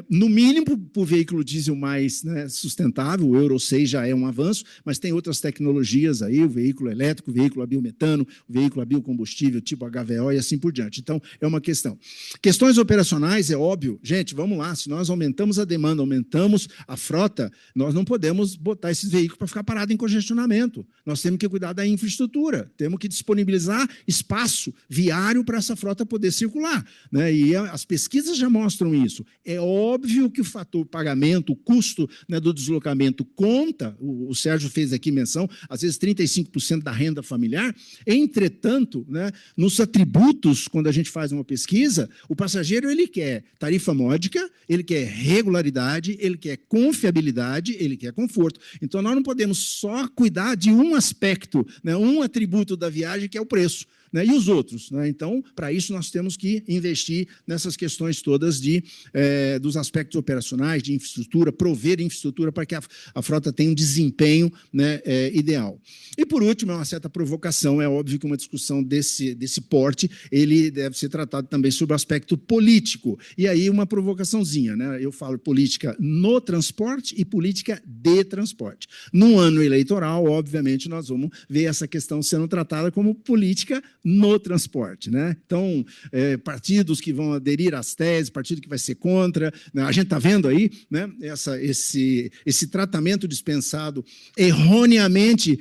no mínimo por veículo diesel mais, né, sustentável. O Euro 6 já é um avanço, mas tem outras tecnologias aí, o veículo elétrico, o veículo a biometano, o veículo a biocombustível, tipo HVO e assim por diante. Então, é uma questão. Questões operacionais, é óbvio, gente, vamos lá, se nós aumentamos a demanda, aumentamos a frota, nós não podemos botar esses veículos para ficar parado em congestionamento. Nós temos que cuidar da infraestrutura, temos que disponibilizar espaço viário para essa frota poder circular, né? E as pesquisas já mostram isso. É óbvio que o fator pagamento, o custo, né, do deslocamento conta, o Sérgio fez aqui menção, às vezes 35% da renda familiar. Entretanto, né, nos atributos, quando a gente faz uma pesquisa, o passageiro ele quer tarifa módica, ele quer regularidade, ele quer confiabilidade, ele quer conforto. Então, nós não podemos só cuidar de um aspecto, né, um atributo da viagem, que é o preço, né, e os outros, né? Então, para isso, nós temos que investir nessas questões todas dos aspectos operacionais, de infraestrutura, prover infraestrutura para que a frota tenha um desempenho, né, ideal. E, por último, é uma certa provocação, é óbvio que uma discussão desse porte, ele deve ser tratado também sobre o aspecto político. E aí, uma provocaçãozinha, né? Eu falo política no transporte e política de transporte. No ano eleitoral, obviamente, nós vamos ver essa questão sendo tratada como política no transporte, né? Então, partidos que vão aderir às teses, partido que vai ser contra, né? A gente está vendo aí, né, esse tratamento dispensado erroneamente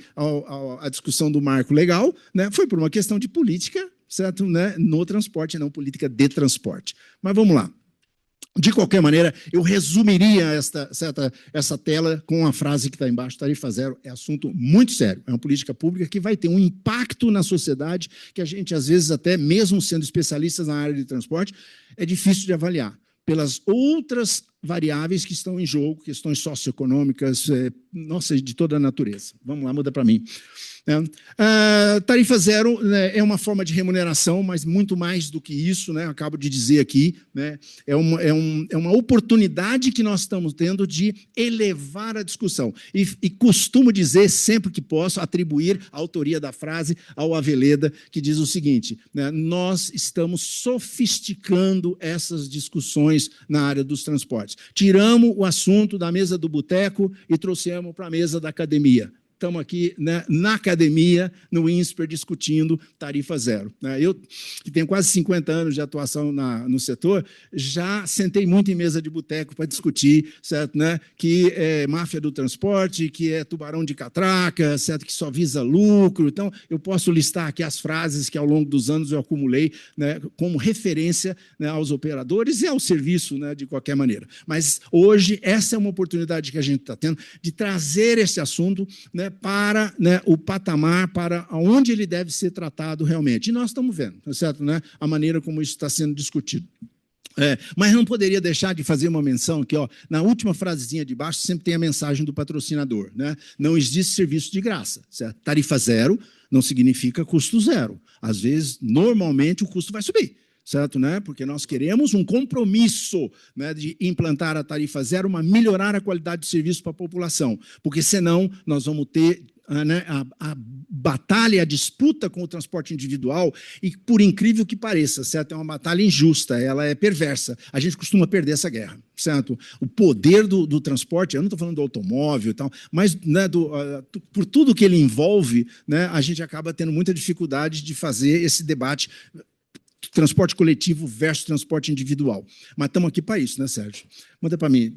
à discussão do marco legal, né, foi por uma questão de política, certo, né, no transporte, não política de transporte. Mas vamos lá. De qualquer maneira, eu resumiria essa tela com a frase que está embaixo: tarifa zero é assunto muito sério, é uma política pública que vai ter um impacto na sociedade que a gente, às vezes, até mesmo sendo especialistas na área de transporte, é difícil de avaliar, pelas outras variáveis que estão em jogo, questões socioeconômicas, nossa, de toda a natureza. Vamos lá, muda para mim. Tarifa zero, né, é uma forma de remuneração, mas muito mais do que isso, né, acabo de dizer aqui, né, é uma oportunidade que nós estamos tendo de elevar a discussão. E costumo dizer, sempre que posso, atribuir a autoria da frase ao Aveleda, que diz o seguinte, né, nós estamos sofisticando essas discussões na área dos transportes. Tiramos o assunto da mesa do boteco e trouxemos para a mesa da academia. Estamos aqui, né, na academia, no INSPER, discutindo tarifa zero. Eu, que tenho quase 50 anos de atuação no setor, já sentei muito em mesa de boteco para discutir, certo, né, que é máfia do transporte, que é tubarão de catraca, certo, que só visa lucro. Então, eu posso listar aqui as frases que, ao longo dos anos, eu acumulei, né, como referência, né, aos operadores e ao serviço, né, de qualquer maneira. Mas, hoje, essa é uma oportunidade que a gente está tendo de trazer esse assunto, né, para, né, o patamar, para onde ele deve ser tratado realmente. E nós estamos vendo, certo, né, a maneira como isso está sendo discutido. Mas não poderia deixar de fazer uma menção que, ó, na última frasezinha de baixo sempre tem a mensagem do patrocinador, né? Não existe serviço de graça, certo? Tarifa zero não significa custo zero. Às vezes, normalmente, o custo vai subir. Certo, né? Porque nós queremos um compromisso, né, de implantar a tarifa zero, mas melhorar a qualidade de serviço para a população, porque senão nós vamos ter, né, a batalha, a disputa com o transporte individual, e por incrível que pareça, certo, é uma batalha injusta, ela é perversa, a gente costuma perder essa guerra, certo? O poder do transporte, eu não estou falando do automóvel e tal, mas, né, por tudo que ele envolve, né, a gente acaba tendo muita dificuldade de fazer esse debate transporte coletivo versus transporte individual. Mas estamos aqui para isso, né, Sérgio? Manda para mim.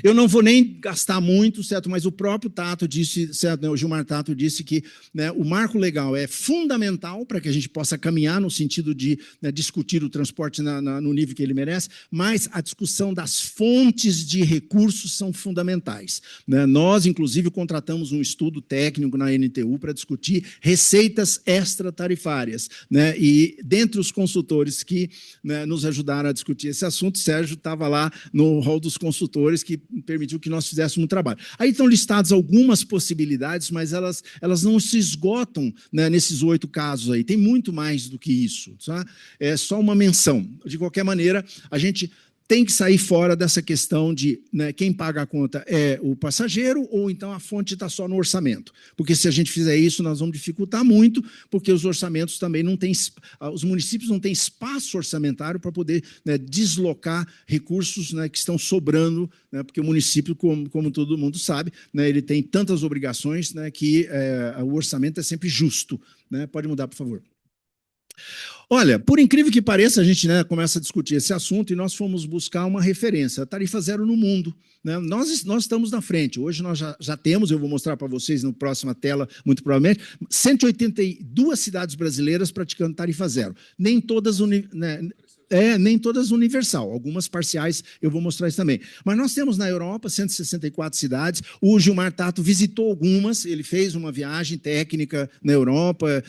Eu não vou nem gastar muito, certo? Mas o próprio Tato disse, certo, né, o Gilmar Tato disse que, né, o marco legal é fundamental para que a gente possa caminhar no sentido de, né, discutir o transporte no nível que ele merece, mas a discussão das fontes de recursos são fundamentais, né? Nós, inclusive, contratamos um estudo técnico na NTU para discutir receitas extratarifárias, né? E dentre os consultores que, né, nos ajudaram a discutir esse assunto, Sérgio estava lá no hall dos consultores que permitiu que nós fizéssemos um trabalho. Aí estão listadas algumas possibilidades, mas elas não se esgotam, né, nesses 8 casos aí. Tem muito mais do que isso. Tá? É só uma menção. De qualquer maneira, a gente tem que sair fora dessa questão de, né, quem paga a conta é o passageiro ou então a fonte está só no orçamento. Porque se a gente fizer isso, nós vamos dificultar muito, porque os orçamentos também não têm, os municípios não têm espaço orçamentário para poder, né, deslocar recursos, né, que estão sobrando, né, porque o município, como todo mundo sabe, né, ele tem tantas obrigações, né, que o orçamento é sempre justo. Né? Pode mudar, por favor. Olha, por incrível que pareça, a gente, né, começa a discutir esse assunto e nós fomos buscar uma referência, a tarifa zero no mundo. Né? Nós estamos na frente. Hoje nós já temos, eu vou mostrar para vocês na próxima tela, muito provavelmente, 182 cidades brasileiras praticando tarifa zero. Nem todas, nem todas universal, algumas parciais, eu vou mostrar isso também. Mas nós temos na Europa 164 cidades, o Gilmar Tato visitou algumas, ele fez uma viagem técnica na Europa,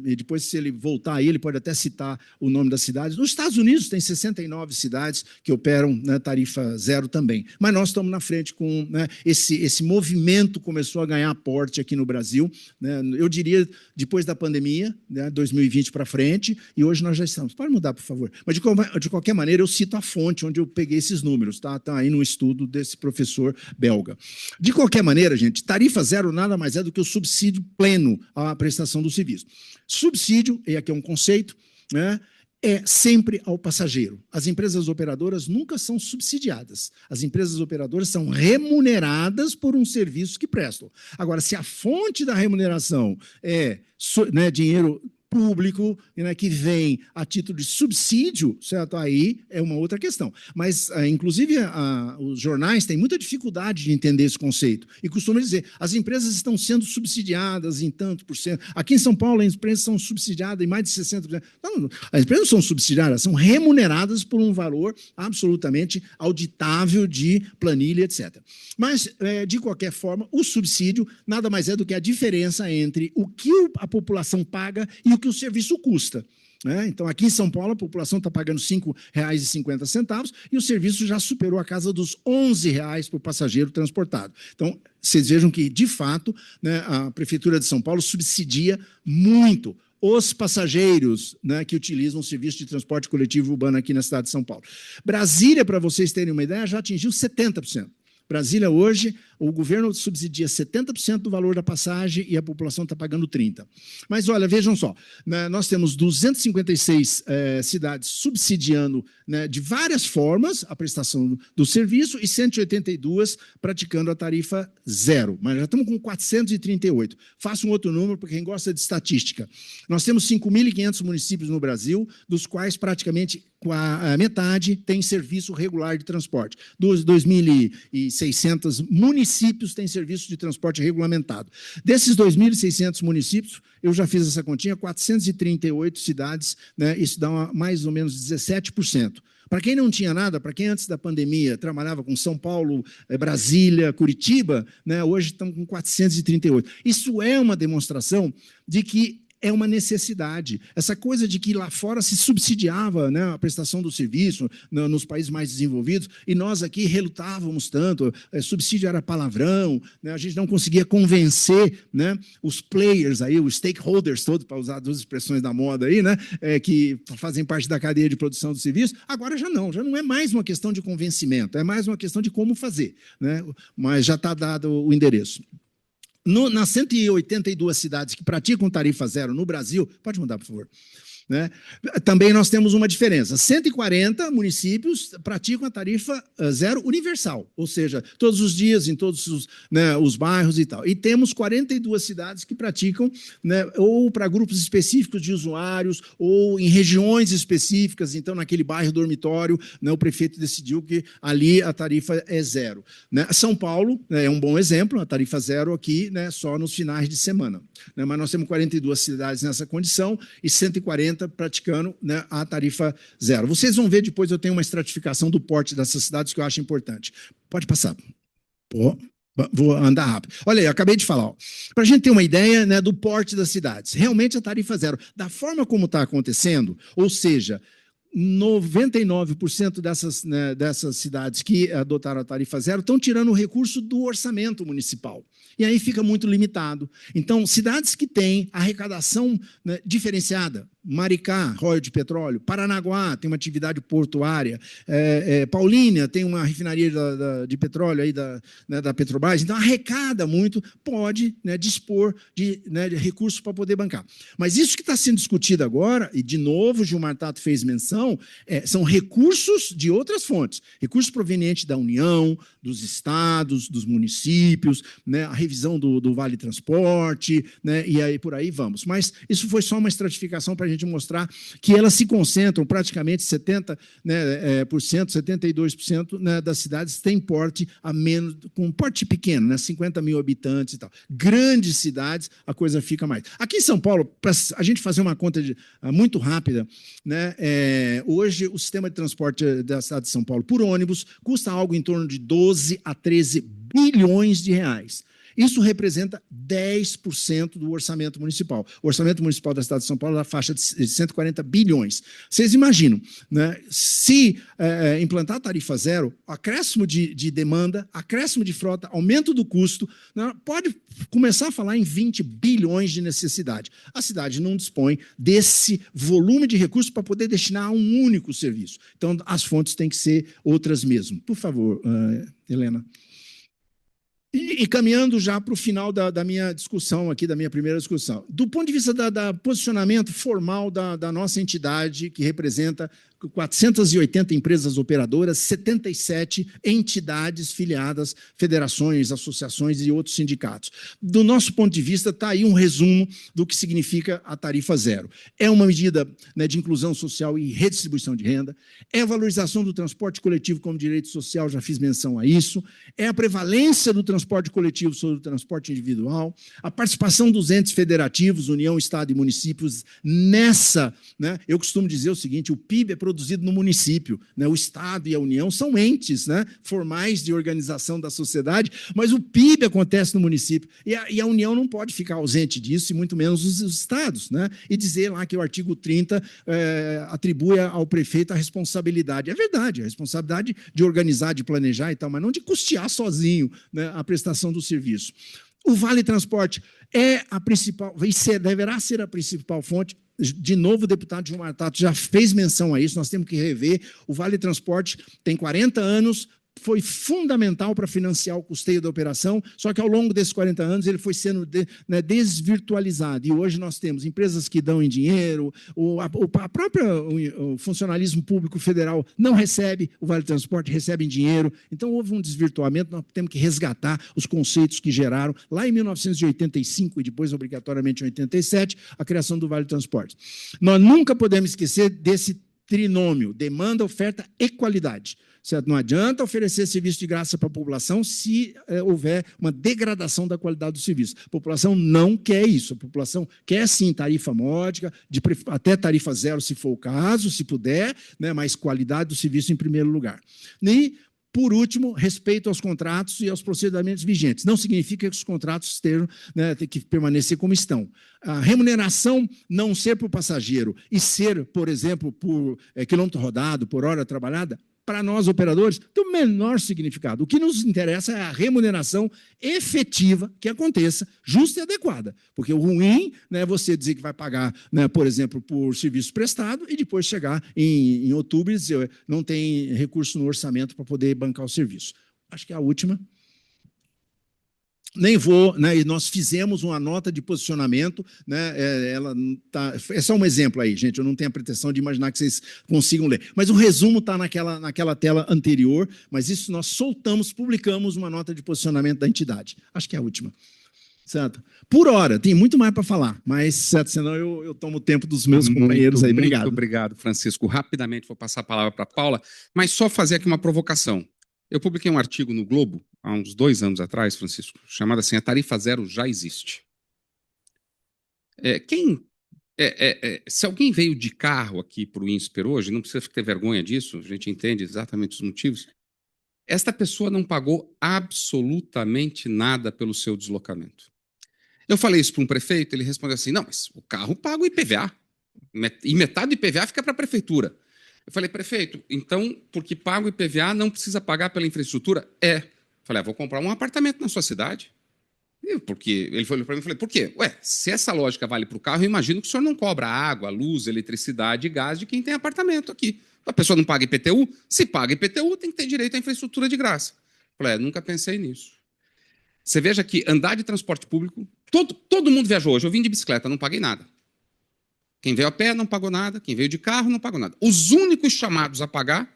e depois, se ele voltar aí, ele pode até citar o nome das cidades. Nos Estados Unidos tem 69 cidades que operam, né, tarifa zero também. Mas nós estamos na frente com, né, esse movimento começou a ganhar porte aqui no Brasil, né, eu diria, depois da pandemia, né, 2020 para frente, e hoje nós já estamos. Pode mudar, por favor. Mas, de qualquer maneira, eu cito a fonte onde eu peguei esses números, tá? Está aí no estudo desse professor belga. De qualquer maneira, gente, tarifa zero nada mais é do que o subsídio pleno à prestação do serviço. Subsídio, e aqui é um conceito, né, é sempre ao passageiro. As empresas operadoras nunca são subsidiadas. As empresas operadoras são remuneradas por um serviço que prestam. Agora, se a fonte da remuneração é, né, dinheiro público, né, que vem a título de subsídio, certo? Aí é uma outra questão. Mas, inclusive, os jornais têm muita dificuldade de entender esse conceito e costumam dizer, as empresas estão sendo subsidiadas em tanto por cento. Aqui em São Paulo, as empresas são subsidiadas em mais de 60%. Não, as empresas não são subsidiadas, são remuneradas por um valor absolutamente auditável de planilha, etc. Mas, de qualquer forma, o subsídio nada mais é do que a diferença entre o que a população paga e o que o serviço custa. Né? Então, aqui em São Paulo, a população está pagando R$ 5,50 e o serviço já superou a casa dos R$ 11 por passageiro transportado. Então, vocês vejam que, de fato, né, a Prefeitura de São Paulo subsidia muito os passageiros, né, que utilizam o serviço de transporte coletivo urbano aqui na cidade de São Paulo. Brasília, para vocês terem uma ideia, já atingiu 70%. Brasília, hoje, o governo subsidia 70% do valor da passagem e a população está pagando 30%. Mas, olha, vejam só, né, nós temos 256 cidades subsidiando, né, de várias formas a prestação do serviço e 182 praticando a tarifa zero. Mas já estamos com 438. Faço um outro número para quem gosta de estatística. Nós temos 5.500 municípios no Brasil, dos quais praticamente a metade tem serviço regular de transporte. 2.600 municípios têm serviço de transporte regulamentado. Desses 2.600 municípios, eu já fiz essa continha, 438 cidades, né, isso dá mais ou menos 17%. Para quem não tinha nada, para quem antes da pandemia trabalhava com São Paulo, Brasília, Curitiba, né, hoje estamos com 438. Isso é uma demonstração de que é uma necessidade. Essa coisa de que lá fora se subsidiava, né, a prestação do serviço nos países mais desenvolvidos, e nós aqui relutávamos tanto, subsídio era palavrão, né, a gente não conseguia convencer, né, os players, aí, os stakeholders todos, para usar duas expressões da moda aí, né, que fazem parte da cadeia de produção do serviço. Agora já não é mais uma questão de convencimento, é mais uma questão de como fazer, né, mas já está dado o endereço. Nas 182 cidades que praticam tarifa zero no Brasil, pode mudar, por favor, né? Também nós temos uma diferença. 140 municípios praticam a tarifa zero universal, ou seja, todos os dias, em todos os, né, os bairros e tal. E temos 42 cidades que praticam, né, ou para grupos específicos de usuários, ou em regiões específicas. Então, naquele bairro dormitório, né, o prefeito decidiu que ali a tarifa é zero. Né? São Paulo, né, é um bom exemplo, a tarifa zero aqui, né, só nos finais de semana. Né? Mas nós temos 42 cidades nessa condição e 140 praticando, né, a tarifa zero. Vocês vão ver depois, eu tenho uma estratificação do porte dessas cidades que eu acho importante. Pode passar. Vou andar rápido. Olha aí, eu acabei de falar. Para a gente ter uma ideia, né, do porte das cidades. Realmente a tarifa zero, da forma como está acontecendo, ou seja, 99% dessas cidades que adotaram a tarifa zero estão tirando o recurso do orçamento municipal. E aí fica muito limitado. Então, cidades que têm arrecadação, né, diferenciada, Maricá, Arroio de Petróleo, Paranaguá tem uma atividade portuária, Paulínia tem uma refinaria de petróleo aí da Petrobras, então arrecada muito, pode, né, dispor de recursos para poder bancar. Mas isso que está sendo discutido agora, e de novo o Gilmar Tato fez menção, são recursos de outras fontes, recursos provenientes da União, dos estados, dos municípios, né, a revisão do Vale Transporte, né, e aí por aí vamos. Mas isso foi só uma estratificação para a gente mostrar que elas se concentram, praticamente 70%, 72%, né, das cidades têm porte a menos, com porte pequeno, né, 50 mil habitantes e tal. Grandes cidades, a coisa fica mais. Aqui em São Paulo, para a gente fazer uma conta muito rápida, né, hoje o sistema de transporte da cidade de São Paulo por ônibus custa algo em torno de 12 a 13 bilhões de reais. Isso representa 10% do orçamento municipal. O orçamento municipal da cidade de São Paulo é na faixa de 140 bilhões. Vocês imaginam, né, se implantar a tarifa zero, acréscimo de demanda, acréscimo de frota, aumento do custo, né, pode começar a falar em 20 bilhões de necessidade. A cidade não dispõe desse volume de recursos para poder destinar a um único serviço. Então, as fontes têm que ser outras mesmo. Por favor, Helena. E caminhando já para o final da minha discussão aqui, da minha primeira discussão. Do ponto de vista da posicionamento formal da nossa entidade, que representa 480 empresas operadoras, 77 entidades filiadas, federações, associações e outros sindicatos. Do nosso ponto de vista, está aí um resumo do que significa a tarifa zero. É uma medida, né, de inclusão social e redistribuição de renda, é a valorização do transporte coletivo como direito social, já fiz menção a isso, é a prevalência do transporte coletivo sobre o transporte individual, a participação dos entes federativos, União, Estado e municípios, nessa, né, eu costumo dizer o seguinte, o PIB é produzido no município, né? O Estado e a União são entes, né, formais de organização da sociedade, mas o PIB acontece no município, e a União não pode ficar ausente disso, e muito menos os estados, né? E dizer lá que o artigo 30 atribui ao prefeito a responsabilidade. É verdade, a responsabilidade de organizar, de planejar e tal, mas não de custear sozinho, né, a prestação do serviço. O Vale Transporte é a principal, deverá ser a principal fonte. De novo, o deputado Gilmar Tato já fez menção a isso, nós temos que rever. O Vale Transporte tem 40 anos, foi fundamental para financiar o custeio da operação, só que ao longo desses 40 anos ele foi sendo desvirtualizado, e hoje nós temos empresas que dão em dinheiro, o funcionalismo público federal não recebe, o Vale Transporte recebe em dinheiro, então houve um desvirtuamento, nós temos que resgatar os conceitos que geraram, lá em 1985 e depois obrigatoriamente em 87, a criação do Vale Transporte. Nós nunca podemos esquecer desse trinômio, demanda, oferta e qualidade. Certo? Não adianta oferecer serviço de graça para a população se houver uma degradação da qualidade do serviço. A população não quer isso. A população quer, sim, tarifa módica, até tarifa zero, se for o caso, se puder, né, mas qualidade do serviço em primeiro lugar. E, por último, respeito aos contratos e aos procedimentos vigentes. Não significa que os contratos tenham, né, que permanecer como estão. A remuneração não ser por passageiro e ser, por exemplo, por quilômetro rodado, por hora trabalhada, para nós, operadores, tem o menor significado. O que nos interessa é a remuneração efetiva que aconteça, justa e adequada. Porque o ruim, né, é você dizer que vai pagar, né, por exemplo, por serviço prestado e depois chegar em outubro e dizer não tem recurso no orçamento para poder bancar o serviço. Acho que é a última. Nem vou, né, e nós fizemos uma nota de posicionamento, né, é só um exemplo aí, gente, eu não tenho a pretensão de imaginar que vocês consigam ler, mas o resumo está naquela tela anterior, mas isso nós soltamos, publicamos uma nota de posicionamento da entidade. Acho que é a última. Certo? Por hora, tem muito mais para falar, mas certo, senão eu tomo o tempo dos meus companheiros aí. Obrigado. Muito obrigado, Francisco. Rapidamente vou passar a palavra para a Paula, mas só fazer aqui uma provocação. Eu publiquei um artigo no Globo, há uns 2 anos atrás, Francisco, chamado assim, a tarifa zero já existe. Se alguém veio de carro aqui para o INSPER hoje, não precisa ter vergonha disso, a gente entende exatamente os motivos, esta pessoa não pagou absolutamente nada pelo seu deslocamento. Eu falei isso para um prefeito, ele respondeu assim, não, mas o carro paga o IPVA, e metade do IPVA fica para a prefeitura. Eu falei, prefeito, então, porque pago IPVA, não precisa pagar pela infraestrutura? É. Falei, vou comprar um apartamento na sua cidade. Porque ele falou para mim, eu falei, por quê? Ué, se essa lógica vale para o carro, eu imagino que o senhor não cobra água, luz, eletricidade e gás de quem tem apartamento aqui. A pessoa não paga IPTU? Se paga IPTU, tem que ter direito à infraestrutura de graça. Eu falei, nunca pensei nisso. Você veja que andar de transporte público, todo mundo viajou hoje. Eu vim de bicicleta, não paguei nada. Quem veio a pé não pagou nada, quem veio de carro não pagou nada. Os únicos chamados a pagar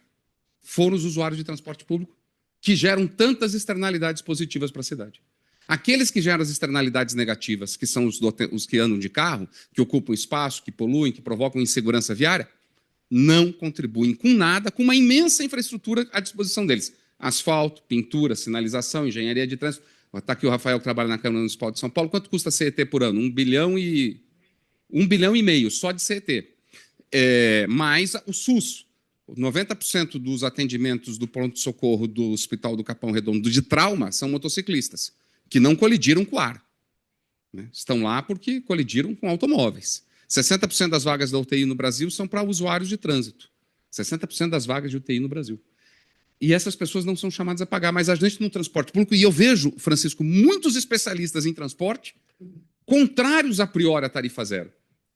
foram os usuários de transporte público, que geram tantas externalidades positivas para a cidade. Aqueles que geram as externalidades negativas, que são os que andam de carro, que ocupam espaço, que poluem, que provocam insegurança viária, não contribuem com nada, com uma imensa infraestrutura à disposição deles. Asfalto, pintura, sinalização, engenharia de trânsito. Está aqui o Rafael, que trabalha na Câmara Municipal de São Paulo. Quanto custa a CET por ano? 1,5 bilhão só de CET. Mais o SUS. 90% dos atendimentos do pronto-socorro do Hospital do Capão Redondo de trauma são motociclistas, que não colidiram com o ar. Né? Estão lá porque colidiram com automóveis. 60% das vagas da UTI no Brasil são para usuários de trânsito. 60% das vagas de UTI no Brasil. E essas pessoas não são chamadas a pagar, mas a gente no transporte público, e eu vejo, Francisco, muitos especialistas em transporte contrários a priori à tarifa zero.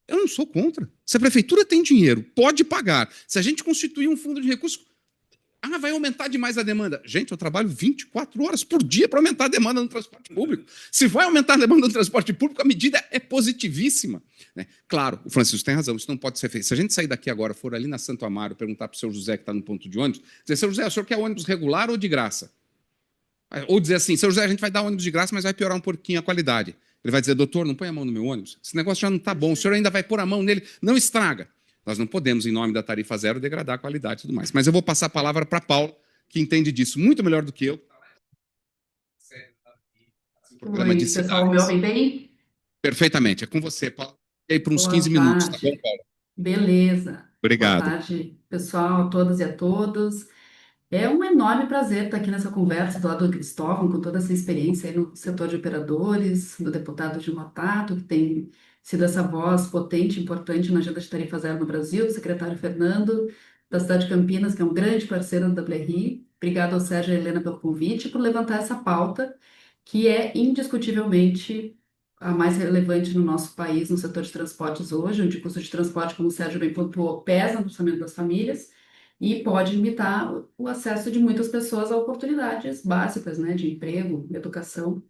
Eu não sou contra. Se a prefeitura tem dinheiro, pode pagar. Se a gente constituir um fundo de recursos, vai aumentar demais a demanda. Gente, eu trabalho 24 horas por dia para aumentar a demanda no transporte público. Se vai aumentar a demanda no transporte público, a medida é positivíssima. Né? Claro, o Francisco tem razão, isso não pode ser feito. Se a gente sair daqui agora, for ali na Santo Amaro, perguntar para o seu José, que está no ponto de ônibus, dizer, seu José, o senhor quer ônibus regular ou de graça? Ou dizer assim, seu José, a gente vai dar ônibus de graça, mas vai piorar um pouquinho a qualidade. Ele vai dizer, doutor, não põe a mão no meu ônibus. Esse negócio já não está bom, o senhor ainda vai pôr a mão nele, não estraga. Nós não podemos, em nome da tarifa zero, degradar a qualidade e tudo mais. Mas eu vou passar a palavra para a Paula, que entende disso muito melhor do que eu. Oi, pessoal, me ouvem bem? Perfeitamente, é com você, Paula. E aí, por uns Boa 15 minutos, tá tarde. bom, Paula? Beleza. Obrigado. Boa tarde, pessoal, a todas e a todos. É um enorme prazer estar aqui nessa conversa do lado do Cristóvão, com toda essa experiência aí no setor de operadores, do deputado Gilmar Tato, que tem sido essa voz potente, importante na agenda de tarifa zero no Brasil, do secretário Fernando, da cidade de Campinas, que é um grande parceiro da WRI. Obrigado ao Sérgio e à Helena pelo convite e por levantar essa pauta, que é indiscutivelmente a mais relevante no nosso país, no setor de transportes hoje, onde o custo de transporte, como o Sérgio bem pontuou, pesa no orçamento das famílias e pode limitar o acesso de muitas pessoas a oportunidades básicas, né, de emprego, educação.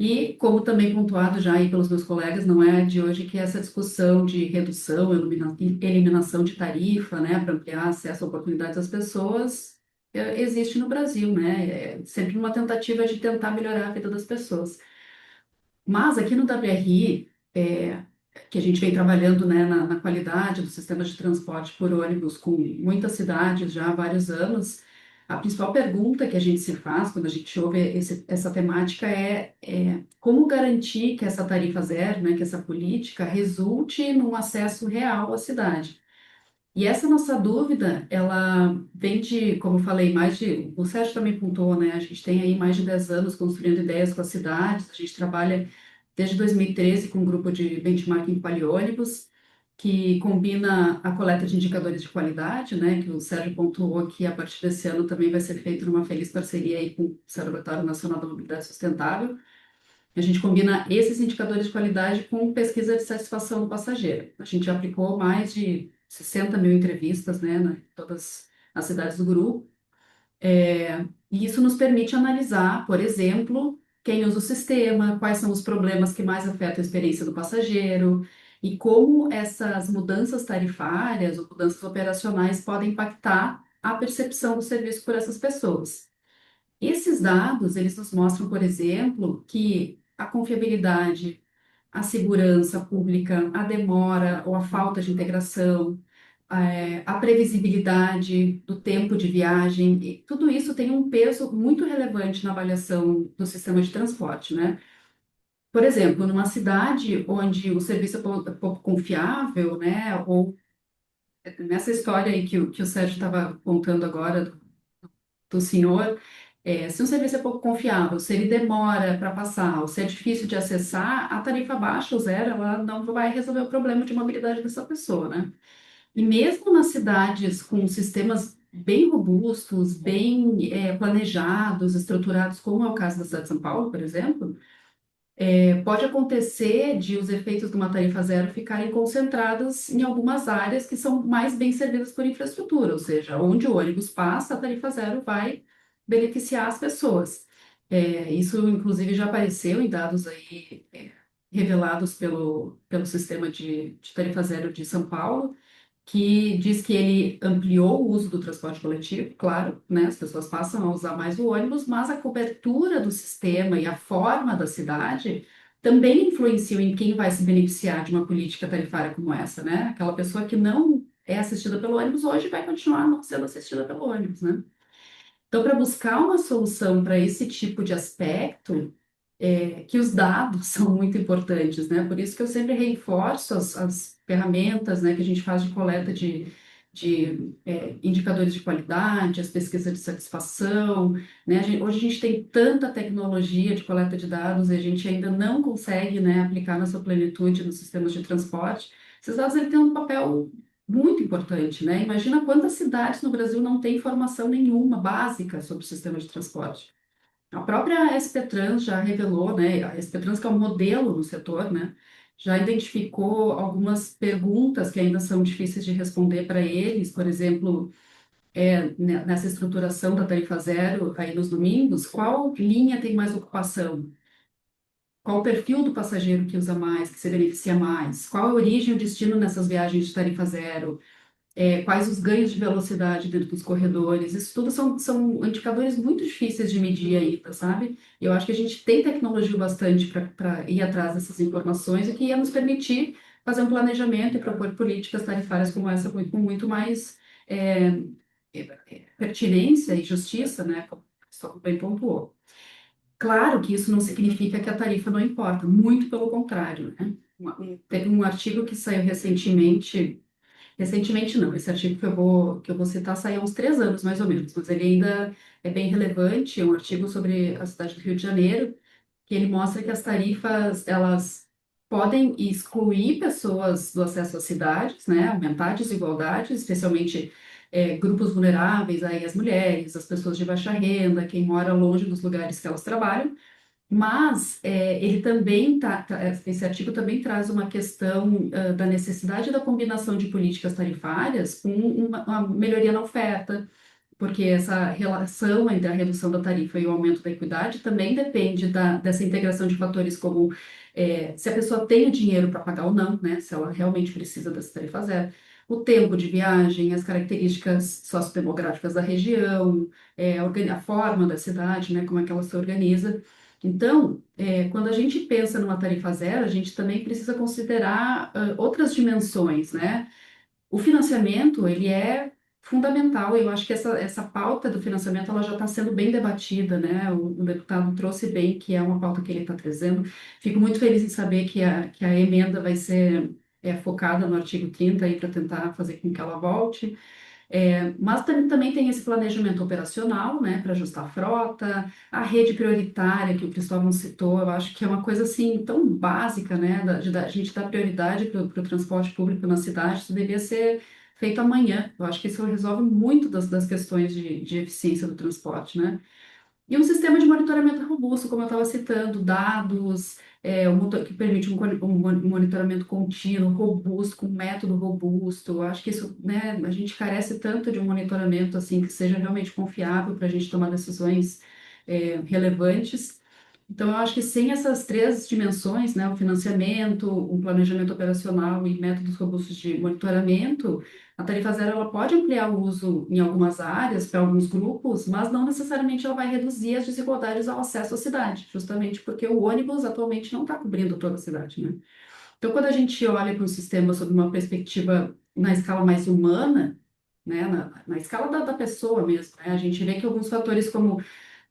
E, como também pontuado já aí pelos meus colegas, não é de hoje que essa discussão de redução, eliminação de tarifa, né, para ampliar acesso a oportunidades das pessoas, existe no Brasil, né, é sempre uma tentativa de tentar melhorar a vida das pessoas. Mas aqui no WRI, que a gente vem trabalhando, né, na qualidade dos sistemas de transporte por ônibus com muitas cidades já há vários anos, a principal pergunta que a gente se faz quando a gente ouve essa temática é como garantir que essa tarifa zero, né, que essa política resulte num acesso real à cidade. E essa nossa dúvida, ela vem de, como eu falei, o Sérgio também pontuou, né? A gente tem aí mais de 10 anos construindo ideias com as cidades, a gente trabalha desde 2013 com um grupo de benchmarking Qualiônibus, que combina a coleta de indicadores de qualidade, né? Que o Sérgio pontuou que a partir desse ano também vai ser feito numa feliz parceria aí com o Observatório Nacional da Mobilidade Sustentável. A gente combina esses indicadores de qualidade com pesquisa de satisfação do passageiro. A gente já aplicou mais de 60 mil entrevistas, né, em todas as cidades do grupo. E isso nos permite analisar, por exemplo, quem usa o sistema, quais são os problemas que mais afetam a experiência do passageiro e como essas mudanças tarifárias ou mudanças operacionais podem impactar a percepção do serviço por essas pessoas. Esses dados, eles nos mostram, por exemplo, que a confiabilidade, a segurança pública, a demora ou a falta de integração, a previsibilidade do tempo de viagem, e tudo isso tem um peso muito relevante na avaliação do sistema de transporte, né? Por exemplo, numa cidade onde o serviço é pouco confiável, né? Ou nessa história aí que o Sérgio estava contando agora do senhor, se um serviço é pouco confiável, se ele demora para passar, ou se é difícil de acessar, a tarifa baixa ou zero, ela não vai resolver o problema de mobilidade dessa pessoa, né? E mesmo nas cidades com sistemas bem robustos, bem planejados, estruturados, como é o caso da cidade de São Paulo, por exemplo, pode acontecer de os efeitos de uma tarifa zero ficarem concentrados em algumas áreas que são mais bem servidas por infraestrutura, ou seja, onde o ônibus passa, a tarifa zero vai beneficiar as pessoas. Isso, inclusive, já apareceu em dados aí, revelados pelo sistema de tarifa zero de São Paulo, que diz que ele ampliou o uso do transporte coletivo, claro, né? As pessoas passam a usar mais o ônibus, mas a cobertura do sistema e a forma da cidade também influenciam em quem vai se beneficiar de uma política tarifária como essa, né? Aquela pessoa que não é assistida pelo ônibus hoje vai continuar não sendo assistida pelo ônibus, né? Então, para buscar uma solução para esse tipo de aspecto, que os dados são muito importantes, né? Por isso que eu sempre reforço as ferramentas, né, que a gente faz de coleta de indicadores de qualidade, as pesquisas de satisfação, né? Hoje a gente tem tanta tecnologia de coleta de dados e a gente ainda não consegue, né, aplicar na sua plenitude nos sistemas de transporte. Esses dados ele têm um papel muito importante, né? Imagina quantas cidades no Brasil não têm informação nenhuma básica sobre o sistema de transporte. A própria SP Trans já revelou, né, a SP Trans, que é um modelo no setor, né, já identificou algumas perguntas que ainda são difíceis de responder para eles, por exemplo, nessa estruturação da tarifa zero aí nos domingos, qual linha tem mais ocupação? Qual o perfil do passageiro que usa mais, que se beneficia mais? Qual a origem e o destino nessas viagens de tarifa zero? Quais os ganhos de velocidade dentro dos corredores, isso tudo são indicadores muito difíceis de medir ainda, sabe? Eu acho que a gente tem tecnologia bastante para ir atrás dessas informações e que ia nos permitir fazer um planejamento e propor políticas tarifárias como essa com muito mais é, pertinência e justiça, né? Como só bem pontuou. Claro que isso não significa que a tarifa não importa, muito pelo contrário, né? Teve um artigo que saiu recentemente. Recentemente não, esse artigo que eu vou citar saiu há uns 3 anos, mais ou menos, mas ele ainda é bem relevante, é um artigo sobre a cidade do Rio de Janeiro, que ele mostra que as tarifas, elas podem excluir pessoas do acesso às cidades, né, aumentar a desigualdade, especialmente grupos vulneráveis, aí as mulheres, as pessoas de baixa renda, quem mora longe dos lugares que elas trabalham, mas ele também esse artigo também traz uma questão da necessidade da combinação de políticas tarifárias com uma melhoria na oferta, porque essa relação entre a redução da tarifa e o aumento da equidade também depende dessa integração de fatores como se a pessoa tem o dinheiro para pagar ou não, né, se ela realmente precisa dessa tarifa zero, o tempo de viagem, as características sociodemográficas da região, a forma da cidade, né, como é que ela se organiza. Então, quando a gente pensa numa tarifa zero, a gente também precisa considerar outras dimensões, né? O financiamento, ele é fundamental, e eu acho que essa pauta do financiamento, ela já está sendo bem debatida, né? O deputado trouxe bem que é uma pauta que ele está trazendo. Fico muito feliz em saber que a emenda vai ser focada no artigo 30 aí para tentar fazer com que ela volte. Mas também tem esse planejamento operacional, né, para ajustar a frota, a rede prioritária que o Cristóvão citou, eu acho que é uma coisa assim tão básica, né, a gente dar prioridade para o transporte público na cidade, isso devia ser feito amanhã. Eu acho que isso resolve muito das questões de eficiência do transporte, né? E um sistema de monitoramento robusto, como eu estava citando, dados, que permite um monitoramento contínuo, robusto, com método robusto. Eu acho que isso, né, a gente carece tanto de um monitoramento assim que seja realmente confiável para a gente tomar decisões relevantes. Então, eu acho que sem essas três dimensões, né, o financiamento, o planejamento operacional e métodos robustos de monitoramento, a tarifa zero ela pode ampliar o uso em algumas áreas, para alguns grupos, mas não necessariamente ela vai reduzir as desigualdades ao acesso à cidade, justamente porque o ônibus atualmente não está cobrindo toda a cidade, né? Então, quando a gente olha para o sistema sob uma perspectiva na escala mais humana, né, na escala da pessoa mesmo, né, a gente vê que alguns fatores como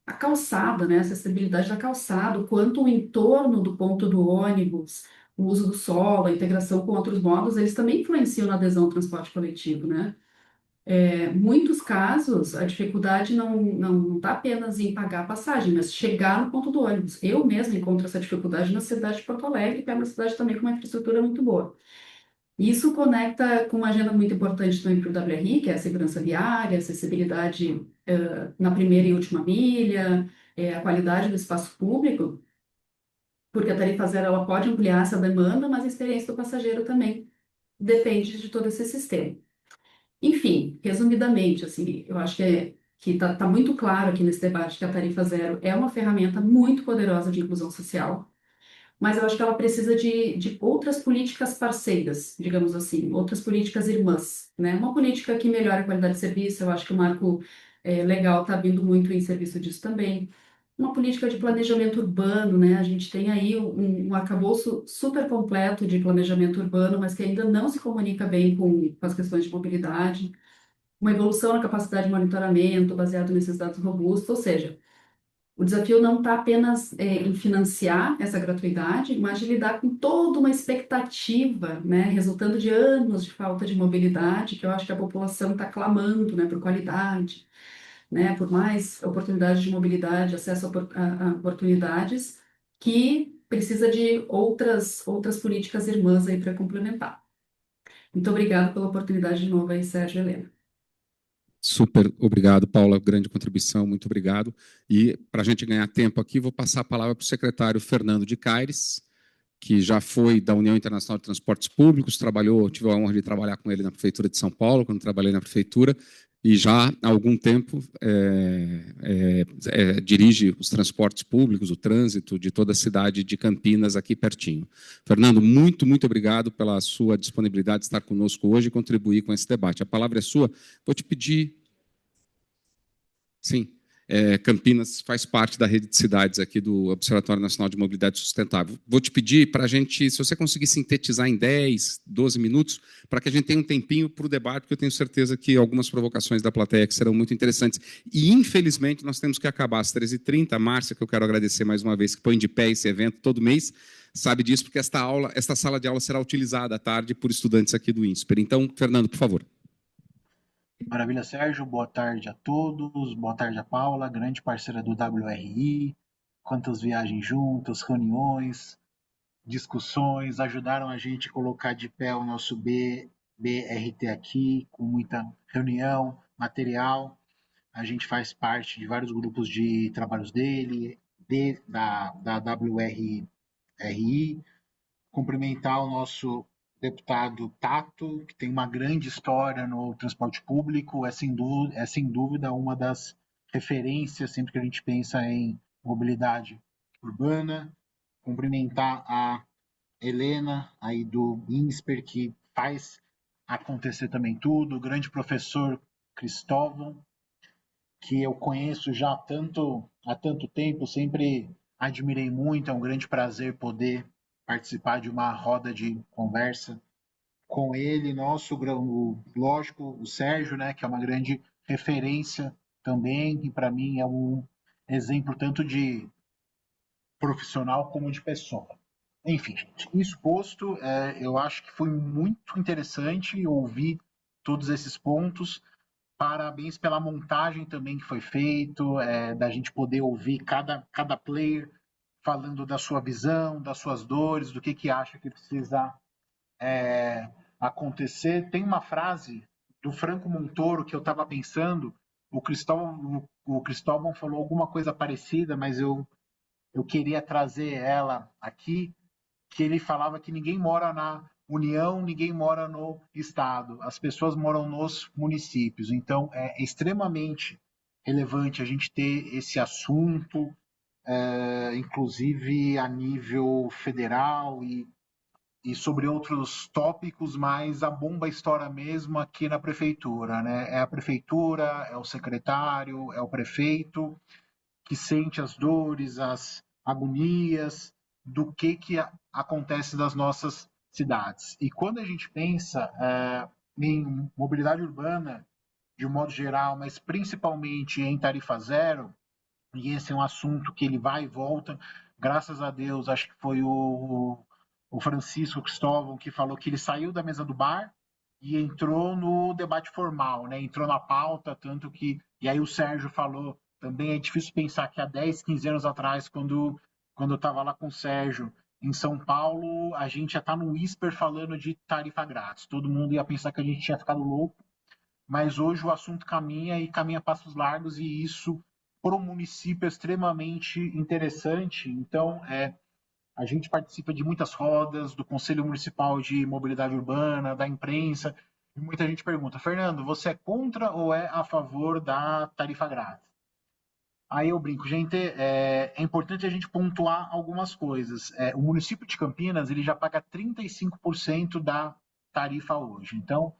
a calçada, né, a acessibilidade da calçada, o quanto o entorno do ponto do ônibus, o uso do solo, a integração com outros modos, eles também influenciam na adesão ao transporte coletivo, né? Muitos casos, a dificuldade não está apenas em pagar a passagem, mas chegar no ponto do ônibus. Eu mesma encontro essa dificuldade na cidade de Porto Alegre, que é uma cidade também com uma infraestrutura muito boa. Isso conecta com uma agenda muito importante também para o WRI, que é a segurança viária, acessibilidade na primeira e última milha, a qualidade do espaço público, porque a tarifa zero ela pode ampliar essa demanda, mas a experiência do passageiro também depende de todo esse sistema. Enfim, resumidamente, assim, eu acho que tá muito claro aqui nesse debate que a tarifa zero é uma ferramenta muito poderosa de inclusão social, mas eu acho que ela precisa de outras políticas parceiras, digamos assim, outras políticas irmãs, né? Uma política que melhore a qualidade de serviço, eu acho que o marco legal está vindo muito em serviço disso também. Uma política de planejamento urbano, né? A gente tem aí um arcabouço super completo de planejamento urbano, mas que ainda não se comunica bem com as questões de mobilidade. Uma evolução na capacidade de monitoramento baseado nesses dados robustos, ou seja, o desafio não está apenas em financiar essa gratuidade, mas de lidar com toda uma expectativa, né, resultando de anos de falta de mobilidade, que eu acho que a população está clamando, né, por qualidade, né, por mais oportunidades de mobilidade, acesso a oportunidades, que precisa de outras políticas irmãs aí para complementar. Muito obrigada pela oportunidade de novo aí, Sérgio e Helena. Super obrigado, Paula, grande contribuição, muito obrigado. E para a gente ganhar tempo aqui, vou passar a palavra para o secretário Fernando de Caires, que já foi da União Internacional de Transportes Públicos, tive a honra de trabalhar com ele na Prefeitura de São Paulo, quando trabalhei na Prefeitura, e já há algum tempo dirige os transportes públicos, o trânsito de toda a cidade de Campinas, aqui pertinho. Fernando, muito, muito obrigado pela sua disponibilidade de estar conosco hoje e contribuir com esse debate. A palavra é sua. Vou te pedir... Sim. Campinas faz parte da rede de cidades aqui do Observatório Nacional de Mobilidade Sustentável. Vou te pedir para a gente, se você conseguir sintetizar em 10, 12 minutos, para que a gente tenha um tempinho para o debate, porque eu tenho certeza que algumas provocações da plateia que serão muito interessantes. E, infelizmente, nós temos que acabar às 13h30. A Márcia, que eu quero agradecer mais uma vez, que põe de pé esse evento todo mês, sabe disso, porque esta sala de aula será utilizada à tarde por estudantes aqui do INSPER. Então, Fernando, por favor. Maravilha, Sérgio. Boa tarde a todos. Boa tarde a Paula, grande parceira do WRI. Quantas viagens juntas, reuniões, discussões, ajudaram a gente a colocar de pé o nosso BRT aqui, com muita reunião, material. A gente faz parte de vários grupos de trabalhos dele, da WRI. Cumprimentar o nosso deputado Tato, que tem uma grande história no transporte público, é sem dúvida uma das referências sempre que a gente pensa em mobilidade urbana. Cumprimentar a Helena, aí do INSPER, que faz acontecer também tudo, o grande professor Cristóvão, que eu conheço já há tanto tempo, sempre admirei muito, é um grande prazer poder participar de uma roda de conversa com ele, lógico, o Sérgio, né, que é uma grande referência também, e para mim é um exemplo tanto de profissional como de pessoa. Enfim, gente, isso posto, eu acho que foi muito interessante ouvir todos esses pontos. Parabéns pela montagem também que foi feito, da gente poder ouvir cada player falando da sua visão, das suas dores, do que acha que precisa acontecer. Tem uma frase do Franco Montoro que eu estava pensando, o Cristóvão falou alguma coisa parecida, mas eu queria trazer ela aqui, que ele falava que ninguém mora na União, ninguém mora no Estado, as pessoas moram nos municípios. Então, é extremamente relevante a gente ter esse assunto, inclusive a nível federal e sobre outros tópicos, mas a bomba estoura mesmo aqui na prefeitura, né? É a prefeitura, é o secretário, é o prefeito que sente as dores, as agonias do que acontece nas nossas cidades. E quando a gente pensa em mobilidade urbana, de um modo geral, mas principalmente em tarifa zero, e esse é um assunto que ele vai e volta, graças a Deus, acho que foi o Francisco Cristóvão que falou que ele saiu da mesa do bar e entrou no debate formal, né? Entrou na pauta, tanto que... E aí o Sérgio falou, também é difícil pensar que há 10, 15 anos atrás, quando eu estava lá com o Sérgio, em São Paulo, a gente já está no whisper falando de tarifa grátis. Todo mundo ia pensar que a gente tinha ficado louco, mas hoje o assunto caminha e caminha a passos largos, e isso, para o município, é extremamente interessante. Então, a gente participa de muitas rodas, do Conselho Municipal de Mobilidade Urbana, da imprensa, e muita gente pergunta: Fernando, você é contra ou é a favor da tarifa grátis? Aí eu brinco, gente, é importante a gente pontuar algumas coisas. O município de Campinas, ele já paga 35% da tarifa hoje. Então,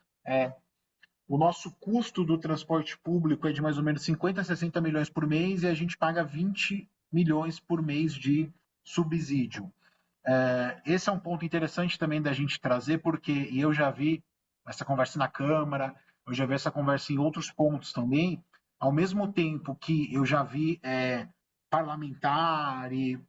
o nosso custo do transporte público é de mais ou menos 50 a 60 milhões por mês, e a gente paga 20 milhões por mês de subsídio. Esse é um ponto interessante também da gente trazer, porque eu já vi essa conversa na Câmara, eu já vi essa conversa em outros pontos também, ao mesmo tempo que eu já vi parlamentar e